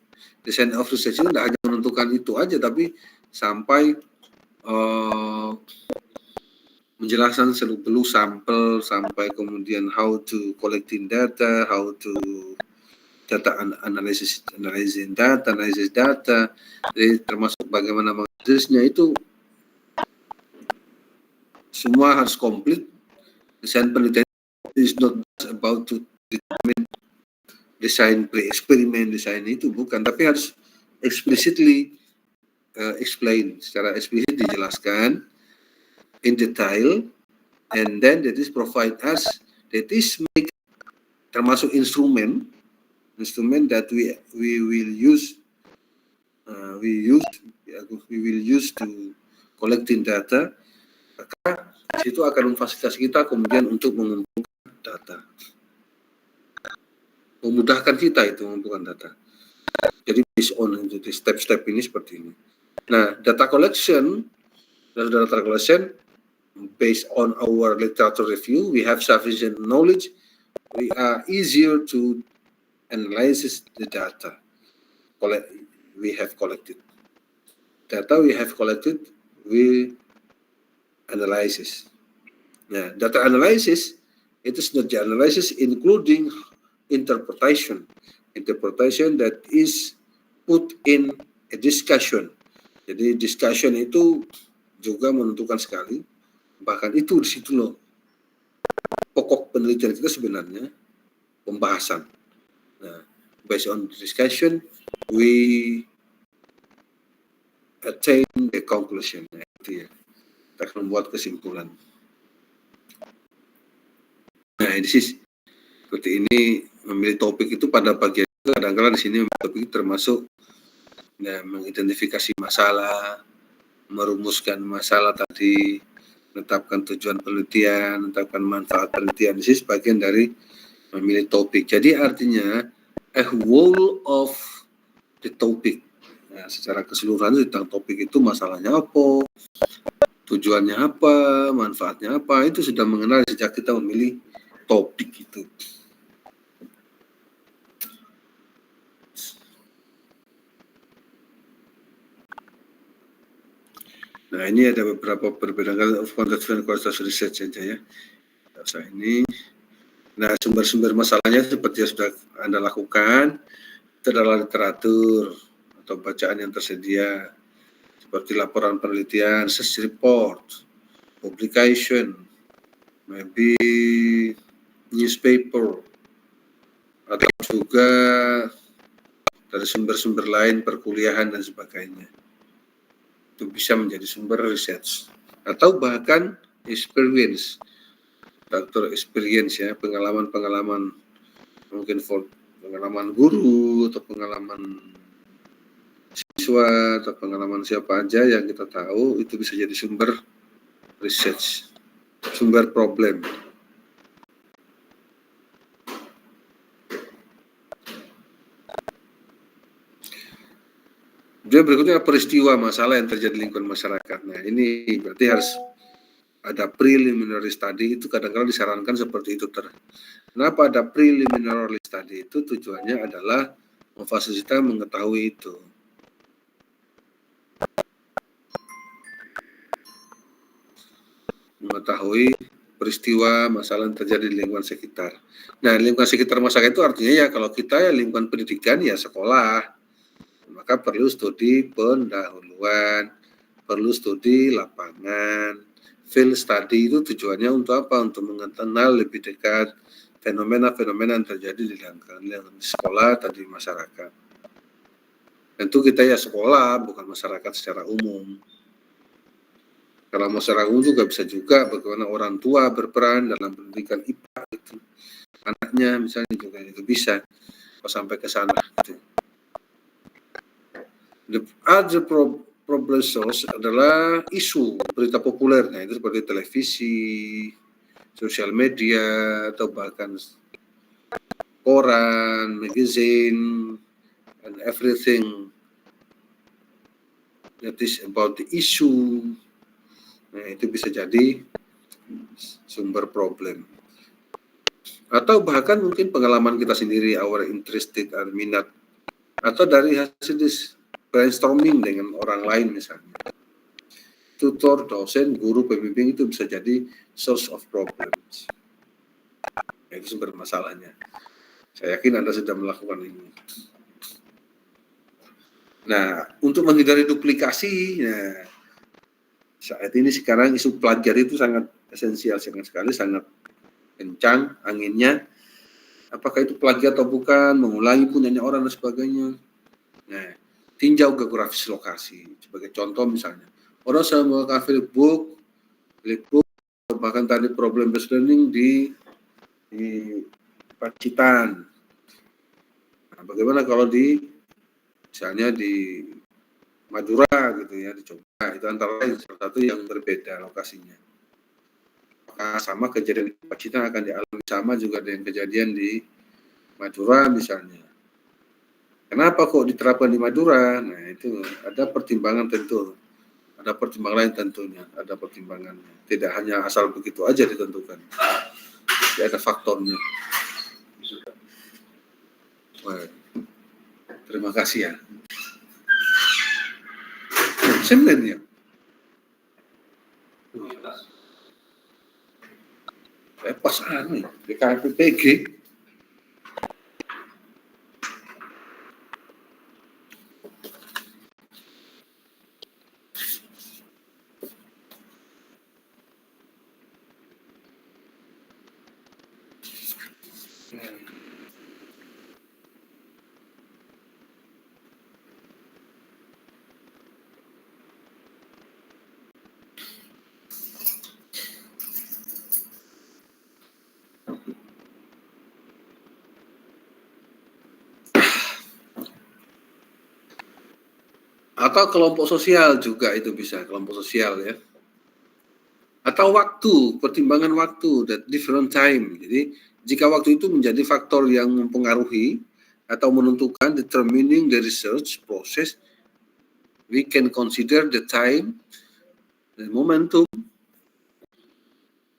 Design of research itu tidak hanya menentukan itu aja, tapi sampai menjelaskan seluruh sampel, sampai kemudian how to collecting data, how to data analysis data, jadi termasuk bagaimana menganalisisnya, itu semua harus komplit. Desain penelitian is not about to determine desain pre-eksperimen, desain itu bukan, tapi harus explicitly explain, secara eksplisit dijelaskan in detail, and then that is provide us, that is make, termasuk instrumen that we will use to collecting data. Maka itu akan memfasilitasi kita kemudian untuk mengumpulkan data, memudahkan kita itu mengumpulkan data. Jadi based on step-step ini seperti ini. Nah, data collection based on our literature review, we have sufficient knowledge, we are easier to analyze the data we have collected. Data we have collected, we analysis. Nah, data analysis, it is not the analysis including interpretation that is put in a discussion. Jadi discussion itu juga menentukan sekali. Bahkan itu di situ loh pokok penelitian kita sebenarnya, pembahasan. Nah, based on discussion, we attain the conclusion. Nah, itu ya, kita akan membuat kesimpulan. Nah, ini sih seperti ini, memilih topik itu pada bagian itu kadang-kadang di sini memilih topik termasuk mengidentifikasi masalah, merumuskan masalah tadi, menetapkan tujuan penelitian, menetapkan manfaat penelitian. Ini sebagian dari memilih topik. Jadi artinya a whole of the topic. Nah, secara keseluruhan tentang topik itu masalahnya apa, tujuannya apa, manfaatnya apa, itu sudah mengenal sejak kita memilih topik itu. Nah, ini ada beberapa perbedaan quantitative dan qualitative research saja ya. Ini. Nah, sumber-sumber masalahnya seperti yang sudah Anda lakukan, itu adalah literatur atau bacaan yang tersedia, seperti laporan penelitian, research report, publication, maybe newspaper, atau juga dari sumber-sumber lain, perkuliahan dan sebagainya. Itu bisa menjadi sumber research, atau bahkan experience, faktor experience ya, pengalaman mungkin pengalaman guru atau pengalaman siswa atau pengalaman siapa aja yang kita tahu, itu bisa jadi sumber research, sumber problem. Kemudian berikutnya peristiwa masalah yang terjadi di lingkungan masyarakat. Nah, ini berarti harus ada preliminary study, itu kadang-kadang disarankan seperti itu. Kenapa ada preliminary study? Itu tujuannya adalah memfasilitasi mengetahui itu. Mengetahui peristiwa masalah yang terjadi di lingkungan sekitar. Nah, lingkungan sekitar masyarakat itu artinya ya kalau kita ya lingkungan pendidikan ya sekolah, maka perlu studi pendahuluan, perlu studi lapangan. Field study itu tujuannya untuk apa? Untuk mengenal lebih dekat fenomena-fenomena yang terjadi di sekolah atau di masyarakat. Tentu kita ya sekolah, bukan masyarakat secara umum. Kalau masyarakat umum juga bisa juga bagaimana orang tua berperan dalam pendidikan IPA itu. Anaknya misalnya juga itu bisa sampai ke sana. Gitu. The other problem source adalah isu berita populer, nah itu seperti televisi, sosial media, atau bahkan koran, magazine, and everything that is about the issue. Nah, itu bisa jadi sumber problem. Atau bahkan mungkin pengalaman kita sendiri, our interested, our minat, atau dari hasil brainstorming dengan orang lain misalnya. Tutor, dosen, guru, pembimbing itu bisa jadi source of problems. Itu sumber masalahnya. Saya yakin Anda sudah melakukan ini. Nah, untuk menghindari duplikasi, nah, saat ini sekarang isu plagiat itu sangat esensial sekali, sangat kencang anginnya. Apakah itu plagiat atau bukan, mengulangi punyanya orang dan sebagainya. Nah, tinjau geografis lokasi. Sebagai contoh misalnya, orang saya melakukan field book, bahkan tadi problem based learning di Pacitan. Nah, bagaimana kalau misalnya di Madura gitu ya, dicoba. Itu antara lain salah satu yang berbeda lokasinya. Maka sama kejadian di Pacitan akan dialami sama juga dengan kejadian di Madura misalnya. Kenapa kok diterapkan di Madura? Nah, itu ada pertimbangan tentu. Ada pertimbangan lain tentunya, ada pertimbangannya. Tidak hanya asal begitu aja ditentukan. Jadi ada faktornya. Wah, terima kasih ya. Senin ya. Pas aneh di KPPG. Atau kelompok sosial juga itu bisa, kelompok sosial ya. Atau waktu, pertimbangan waktu, that different time. Jadi jika waktu itu menjadi faktor yang mempengaruhi atau menentukan determining the research process, we can consider the time, the momentum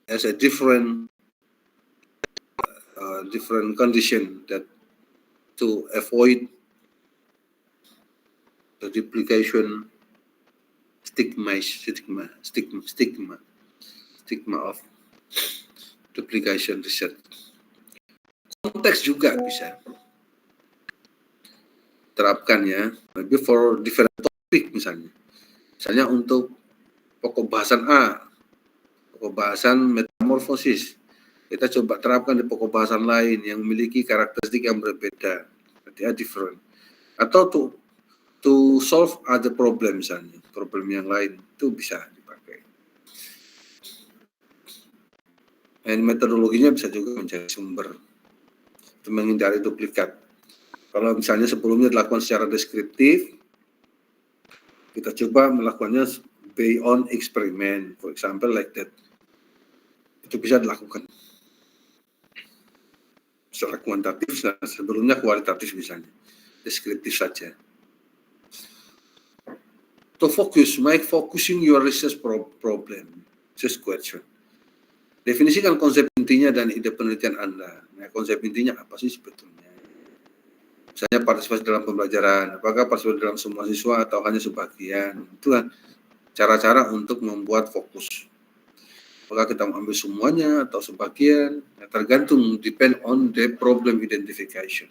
as a different condition that to avoid the duplication stigma of duplication research. Konteks juga bisa terapkan ya, maybe for different topic misalnya untuk pokok bahasan A, pokok bahasan metamorfosis, kita coba terapkan di pokok bahasan lain yang memiliki karakteristik yang berbeda, berarti different. Atau to solve other problem misalnya, problem yang lain itu bisa dipakai. Dan metodologinya bisa juga menjadi sumber untuk menghindari duplikat. Kalau misalnya sebelumnya dilakukan secara deskriptif, kita coba melakukannya based on experiment, for example like that. Itu bisa dilakukan secara kuantitatif, sebelumnya kualitatif misalnya, deskriptif saja. To focusing your research problem, just question. Definisikan konsep intinya dan ide penelitian Anda. Nah, konsep intinya apa sih sebetulnya? Misalnya partisipasi dalam pembelajaran, apakah partisipasi dalam semua siswa atau hanya sebagian? Itu kan cara-cara untuk membuat fokus. Apakah kita mengambil semuanya atau sebagian? Ya, tergantung, depend on the problem identification.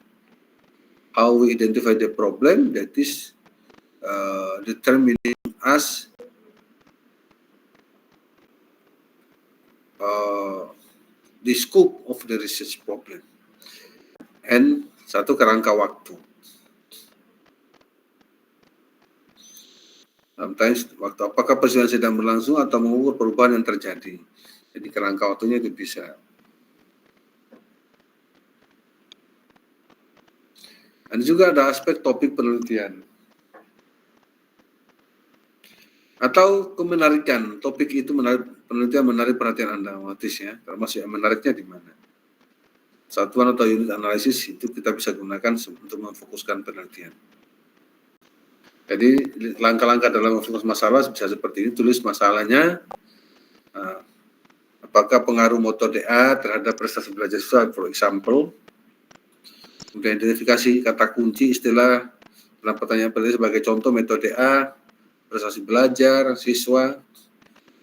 How we identify the problem, that is determining us the scope of the research problem. And satu, kerangka waktu. Sometimes waktu apakah persidangan sedang berlangsung atau mengukur perubahan yang terjadi. Jadi kerangka waktunya itu bisa. Dan juga ada aspek topik penelitian. Atau kemenarikan, topik itu penelitian menarik perhatian Anda, otomatis ya, termasuk yang menariknya di mana. Satuan atau unit analisis itu kita bisa gunakan untuk memfokuskan penelitian. Jadi langkah-langkah dalam memfokus masalah bisa seperti ini, tulis masalahnya, apakah pengaruh motor DA terhadap prestasi belajar siswa, for example, kemudian identifikasi kata kunci istilah dalam pertanyaan penelitian sebagai contoh metode A, prestasi belajar siswa,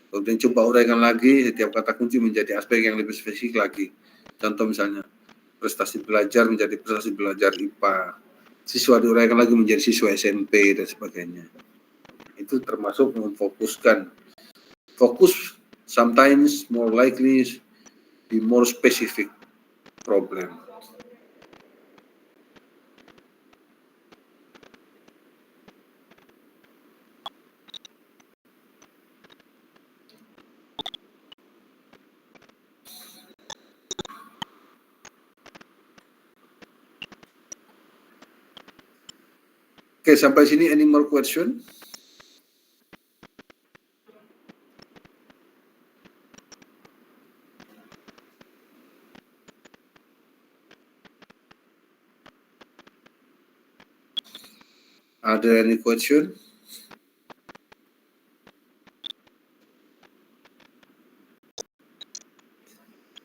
kemudian coba uraikan lagi setiap kata kunci menjadi aspek yang lebih spesifik lagi. Contoh misalnya, prestasi belajar menjadi prestasi belajar IPA, siswa diuraikan lagi menjadi siswa SMP, dan sebagainya. Itu termasuk memfokuskan. Fokus sometimes more likely be more specific problem. Oke, sampai sini any more question? Are there any question?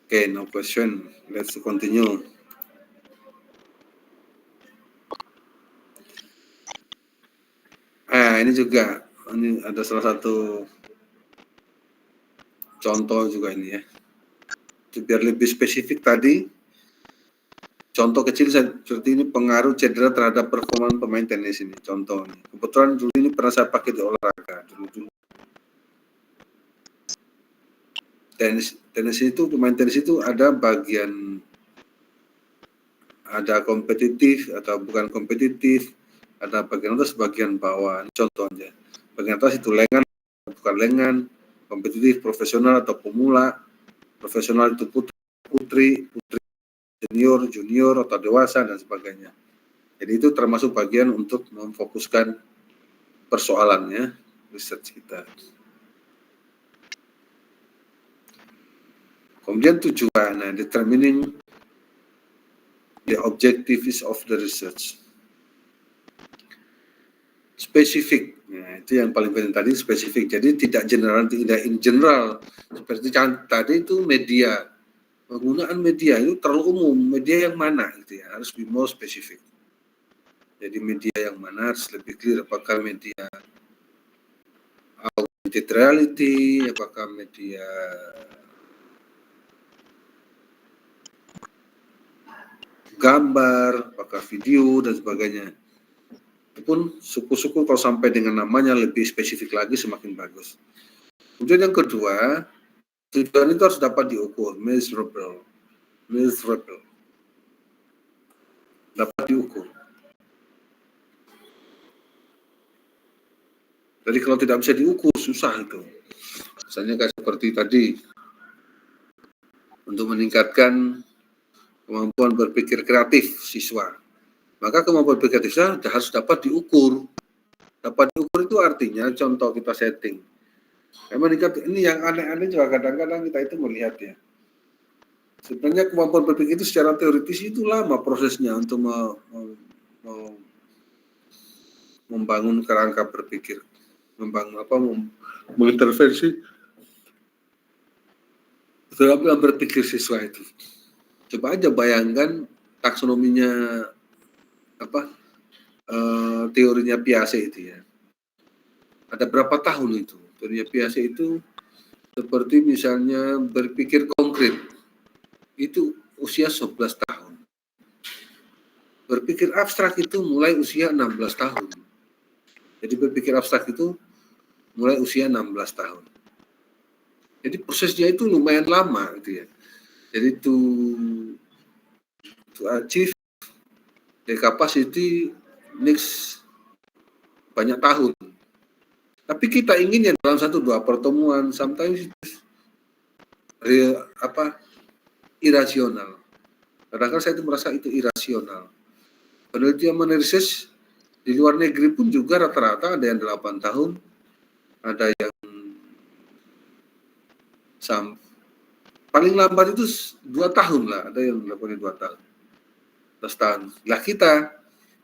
Okay, no question. Let's continue. Ini juga, ini ada salah satu contoh juga ini ya. Biar lebih spesifik tadi, contoh kecil seperti ini, pengaruh cedera terhadap performa pemain tenis ini. Contoh ini. Kebetulan dulu ini pernah saya pakai di olahraga. Dulu. Tenis itu, pemain tenis itu ada bagian, ada kompetitif atau bukan kompetitif, ada bagian atas, bagian bawah. Contohnya, bagian atas itu lengan, bukan lengan, kompetitif, profesional atau pemula, profesional itu putri, junior atau dewasa, dan sebagainya. Jadi itu termasuk bagian untuk memfokuskan persoalannya, research kita. Kemudian tujuan, determining the objectives of the research. Spesifik, nah, itu yang paling penting tadi, spesifik. Jadi tidak general, tidak in general. Seperti tadi itu media, penggunaan media itu terlalu umum. Media yang mana gitu ya, harus be more spesifik. Jadi media yang mana harus lebih clear. Apakah media augmented reality, apakah media gambar, apakah video, dan sebagainya. Pun suku-suku kalau sampai dengan namanya lebih spesifik lagi semakin bagus. Kemudian yang kedua, tujuan itu harus dapat diukur, measurable, dapat diukur. Jadi kalau tidak bisa diukur, susah itu. Misalnya kayak seperti tadi, untuk meningkatkan kemampuan berpikir kreatif siswa. Maka kemampuan berpikir kreatif siswa harus dapat diukur. Dapat diukur itu artinya contoh kita setting. Ini yang aneh-aneh juga kadang-kadang kita itu melihat ya. Sebenarnya kemampuan berpikir itu secara teoritis itu lama prosesnya untuk membangun kerangka berpikir, mengintervensi dalam berpikir siswa itu. Coba aja bayangkan taksonominya teorinya Piaget itu ya. Ada berapa tahun itu? Teorinya Piaget itu seperti misalnya berpikir konkret. Itu usia 11 tahun. Berpikir abstrak itu mulai usia 16 tahun. Jadi berpikir abstrak itu mulai usia 16 tahun. Jadi prosesnya itu lumayan lama gitu ya. Jadi to achieve the capacity next banyak tahun. Tapi kita ingin yang dalam 1-2 pertemuan, sometimes irasional. Kadang-kadang saya itu merasa itu irasional. Penelitian research di luar negeri pun juga rata-rata ada yang 8 tahun, ada yang paling lambat itu 2 tahun lah, ada yang melakukan 2 tahun. 2 tahun. Lah kita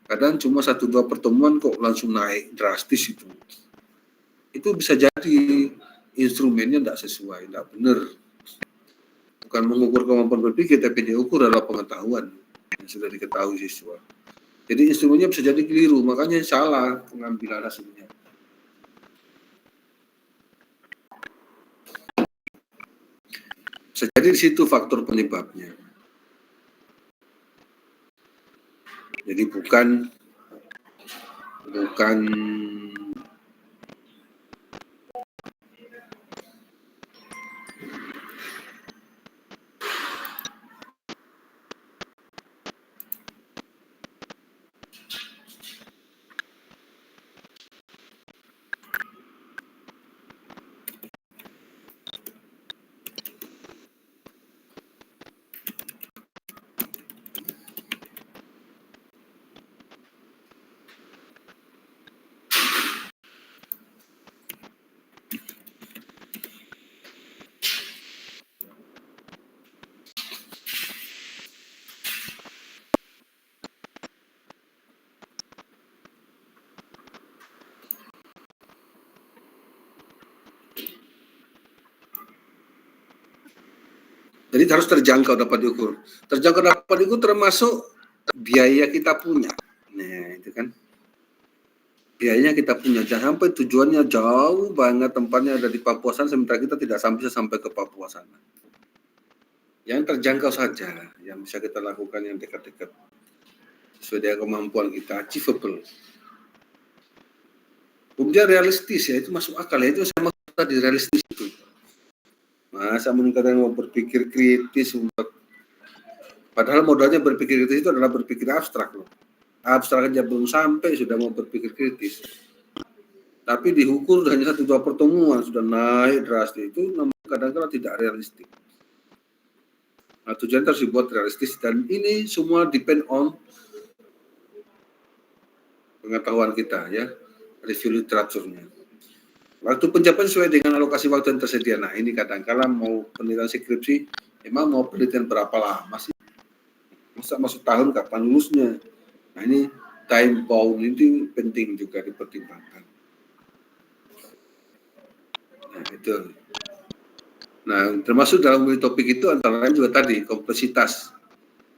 kadang cuma 1-2 pertemuan kok langsung naik drastis itu. Itu bisa jadi instrumennya tidak sesuai, tidak benar. Bukan mengukur kemampuan berpikir, tapi diukur adalah pengetahuan yang sudah diketahui siswa. Jadi instrumennya bisa jadi keliru, makanya salah pengambilan hasilnya. Bisa jadi di situ faktor penyebabnya. Jadi bukan jadi harus terjangkau dapat diukur. Terjangkau dapat diukur termasuk biaya kita punya. Nah, itu kan. Biayanya kita punya. Jangan sampai tujuannya jauh banget, tempatnya ada di Papua sana, sementara kita tidak sampai ke Papua sana. Yang terjangkau saja, yang bisa kita lakukan yang dekat-dekat. Sesuai dengan kemampuan kita, achievable. Kemudian realistis ya, itu masuk akal ya, itu saya maksud tadi realistis itu. Masa meningkatkan mau berpikir kritis, padahal modalnya berpikir kritis itu adalah berpikir abstrak loh. Abstrak aja belum sampai sudah mau berpikir kritis. Tapi diukur hanya 1-2 pertemuan sudah naik drastis, itu kadang-kadang tidak realistik. Nah, tujuan harus dibuat realistis dan ini semua depend on pengetahuan kita ya, review literaturnya. Waktu pencapaian sesuai dengan alokasi waktu yang tersedia. Nah, ini kadang-kala mau penelitian skripsi, emang mau penelitian berapa lama sih? Masa masuk tahun kapan lulusnya? Nah, ini time bound ini penting juga dipertimbangkan. Nah, itu. Nah, termasuk dalam topik itu antara lain juga tadi kompleksitas.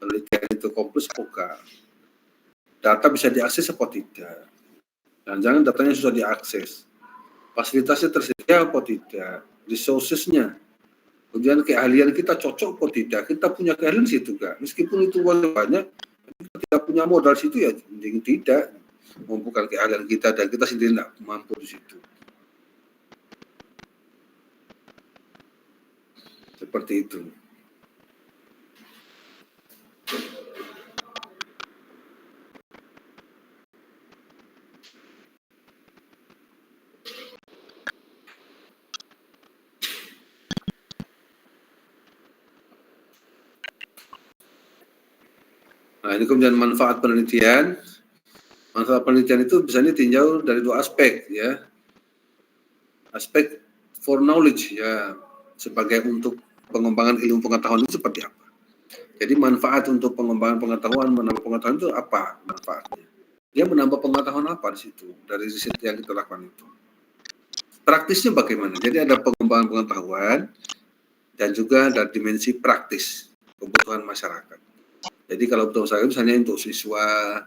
Penelitian itu kompleks apakah? Data bisa diakses apa tidak? Dan jangan datanya susah diakses. Fasilitasnya tersedia apa tidak, resources-nya, kemudian keahlian kita cocok apa tidak, kita punya keahlian situ enggak, meskipun itu banyak, kita tidak punya modal situ ya, mending tidak, membuka keahlian kita dan kita sendiri tidak mampu di situ. Seperti itu. Nah, ini kemudian manfaat penelitian. Manfaat penelitian itu bisa ditinjau dari 2 aspek ya. Aspek for knowledge ya, sebagai untuk pengembangan ilmu pengetahuan itu seperti apa. Jadi manfaat untuk pengembangan pengetahuan, menambah pengetahuan itu apa manfaatnya? Dia menambah pengetahuan apa di situ dari riset yang kita lakukan itu. Praktisnya bagaimana? Jadi ada pengembangan pengetahuan dan juga ada dimensi praktis kebutuhan masyarakat. Jadi kalau untuk saya misalnya untuk siswa,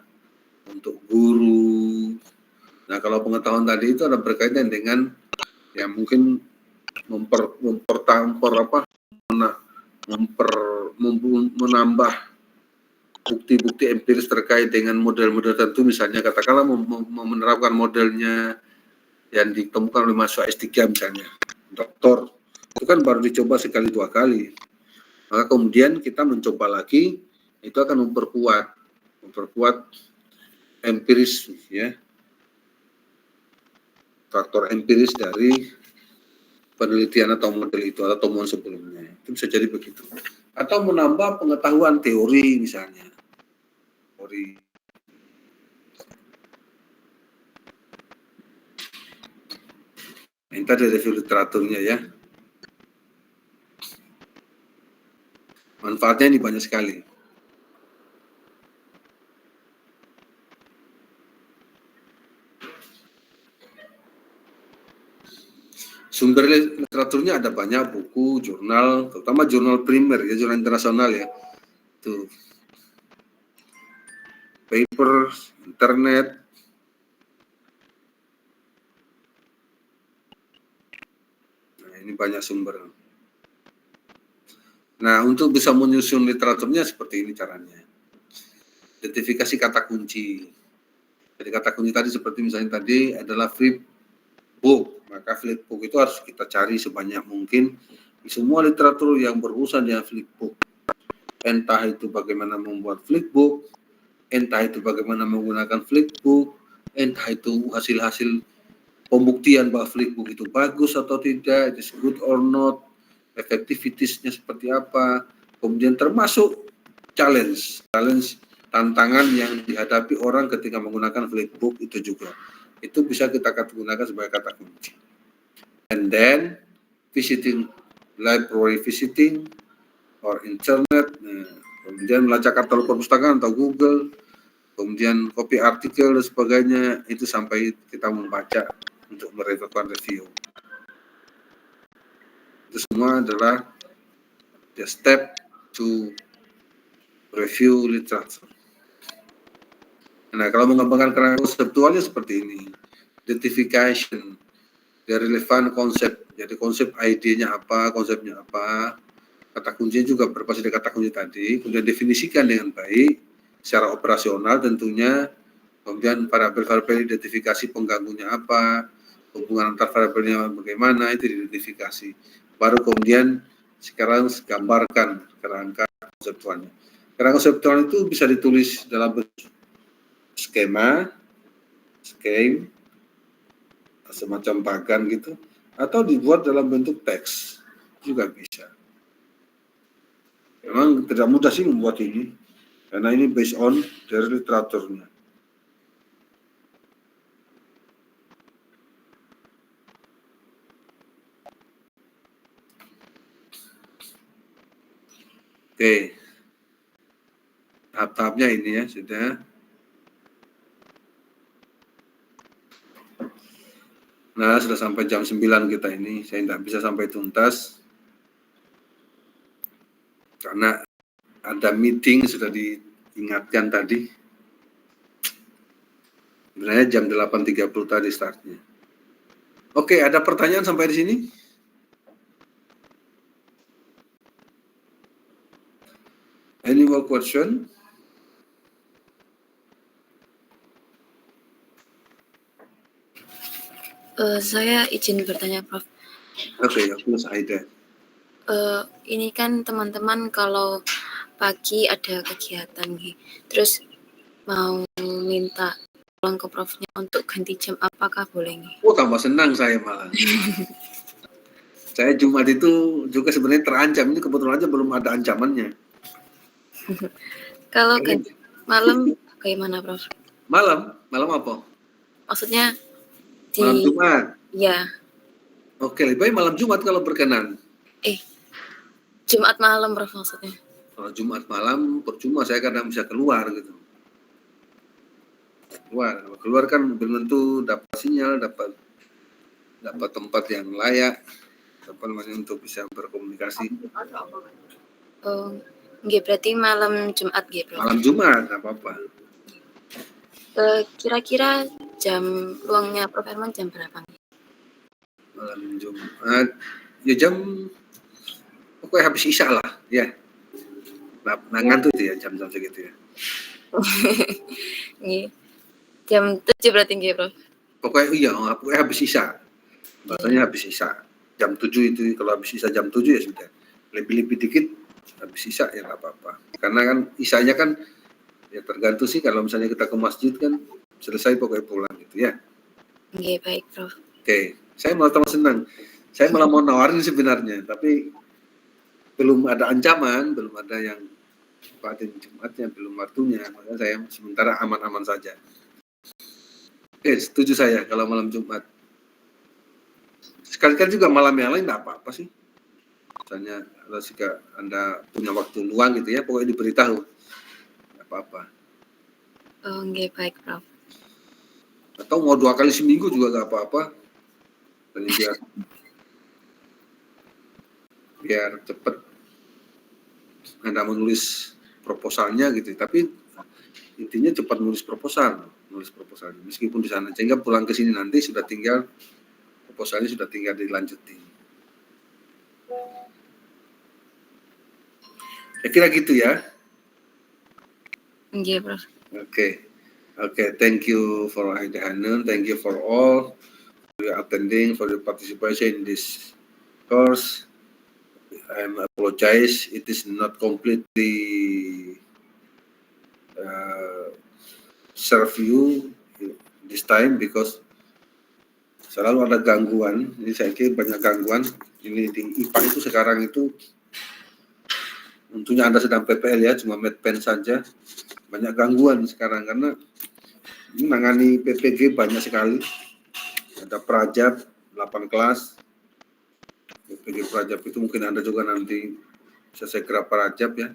untuk guru. Nah, kalau pengetahuan tadi itu ada berkaitan dengan ya mungkin menambah bukti-bukti empiris terkait dengan model-model tertentu, misalnya katakanlah menerapkan modelnya yang ditemukan oleh mahasiswa S3 misalnya, doktor, itu kan baru dicoba sekali 2 kali. Maka kemudian kita mencoba lagi, itu akan memperkuat empiris, ya, faktor empiris dari penelitian atau model itu atau temuan sebelumnya. Itu bisa jadi begitu. Atau menambah pengetahuan teori misalnya. Teori. Ini tadi review literaturnya ya. Manfaatnya ini banyak sekali. Sumber literaturnya ada banyak, buku, jurnal, terutama jurnal primer ya, jurnal internasional ya. Tuh. Paper, internet. Nah, ini banyak sumber. Nah, untuk bisa menyusun literaturnya seperti ini caranya. Identifikasi kata kunci. Jadi kata kunci tadi seperti misalnya tadi adalah flipbook. Maka flipbook itu harus kita cari sebanyak mungkin di semua literatur yang berurusan dengan flipbook. Entah itu bagaimana membuat flipbook, entah itu bagaimana menggunakan flipbook, entah itu hasil-hasil pembuktian bahwa flipbook itu bagus atau tidak, it is good or not, efektivitasnya seperti apa, kemudian termasuk challenge, tantangan yang dihadapi orang ketika menggunakan flipbook itu juga. Itu bisa kita gunakan sebagai kata kunci. And then, library visiting, or internet, kemudian melacak katalog perpustakaan atau Google, kemudian copy artikel dan sebagainya, itu sampai kita membaca untuk melakukan review. Itu semua adalah the step to review literature. Nah, kalau mengembangkan kerangka konseptualnya seperti ini, identification, the relevant konsep, jadi konsep idenya apa, konsepnya apa, kata kuncinya juga berbasis dari kata kunci tadi, kemudian definisikan dengan baik, secara operasional tentunya, kemudian variabel-variabel identifikasi pengganggunya apa, hubungan antar variabelnya bagaimana, itu diidentifikasi. Baru kemudian sekarang gambarkan kerangka konseptualnya. Kerangka konseptual itu bisa ditulis dalam bentuk skema, semacam bagan gitu, atau dibuat dalam bentuk teks juga bisa. Memang tidak mudah sih membuat ini, karena ini based on dari literaturnya. Oke, tahap-tahapnya ini ya sudah. Nah, sudah sampai jam 9 kita ini, saya tidak bisa sampai tuntas karena ada meeting sudah diingatkan tadi. Sebenarnya jam 8.30 tadi startnya. Oke, ada pertanyaan sampai di sini? Any more question? Saya izin bertanya, Prof. Oke, Mas Aida. Ini kan teman-teman kalau pagi ada kegiatan nih, terus mau minta tolong ke Profnya untuk ganti jam, apakah boleh nih? Oh, tambah senang saya malah. Saya Jumat itu juga sebenarnya terancam, ini kebetulan aja belum ada ancamannya. Kalau ganti malam bagaimana, Prof? Malam apa? Maksudnya Malam Jumat? Ya. Oke, lebih baik malam Jumat kalau berkenan. Jumat malam, Prof, maksudnya. Kalau Jumat malam, percuma saya kadang bisa keluar gitu. Keluar kan belum tentu dapat sinyal, dapat tempat yang layak, untuk bisa berkomunikasi. Oh, berarti malam Jumat gitu. Malam Jumat, nggak apa-apa. Kira-kira jam luangnya Prof Herman jam berapa? Malam Jumat, ya jam pokoknya habis isya lah, ya. Nah ngantuk ya jam-jam segitu ya. Jam 7 berarti nggih, Prof? Pokoknya habis isya. Bahasanya habis isya. Jam 7 itu, kalau habis isya jam 7 ya sudah. Lebih-lebih dikit habis isya ya nggak apa-apa. Karena kan isanya kan ya tergantung sih, kalau misalnya kita ke masjid kan selesai pokoknya pulang gitu ya. Oke, baik, Prof. Oke, saya malah tambah senang. Saya malah mau nawarin sebenarnya, tapi belum ada ancaman, belum ada yang pada Jumatnya, belum waktunya, makanya saya sementara aman-aman saja. Oke, setuju saya kalau malam Jumat. Sekali-kali juga malam yang lain nggak apa-apa sih. Misalnya kalau jika Anda punya waktu luang gitu ya, pokoknya diberitahu. Nggak apa-apa. Oh, oke, baik, Prof. Atau mau 2 kali seminggu juga nggak apa-apa. Dan biar cepat Anda menulis proposalnya gitu. Tapi intinya cepat nulis proposal. Meskipun di sana, sehingga pulang ke sini nanti sudah tinggal proposalnya sudah tinggal dilanjutin. Saya kira gitu ya. Oke, Prof. Okay. Thank you for Aida Hanun. Thank you for all for your attending, for your participation in this course. I apologize. It is not completely serve you this time because selalu ada gangguan. Ini saya kira banyak gangguan. Ini di IPA itu sekarang itu, untungnya Anda sedang PPL ya, cuma medpen saja. Banyak gangguan sekarang karena menangani PPG banyak sekali. Ada Prajab 8 kelas. PPG Prajab itu mungkin Anda juga nanti bisa segera Prajab ya.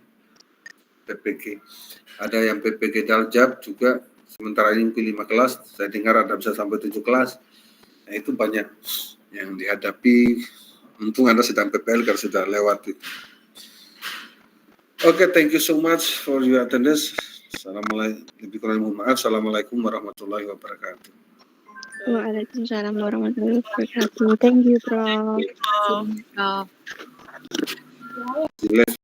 PPG. Ada yang PPG Daljab juga, sementara ini mungkin 5 kelas. Saya dengar ada bisa sampai 7 kelas. Nah, itu banyak yang dihadapi. Untung Anda sedang PPL kalau sudah lewat itu. Oke, thank you so much for your attendance. Assalamualaikum warahmatullahi wabarakatuh. Waalaikumsalam warahmatullahi wabarakatuh. Thank you, Prof. Prof. Let's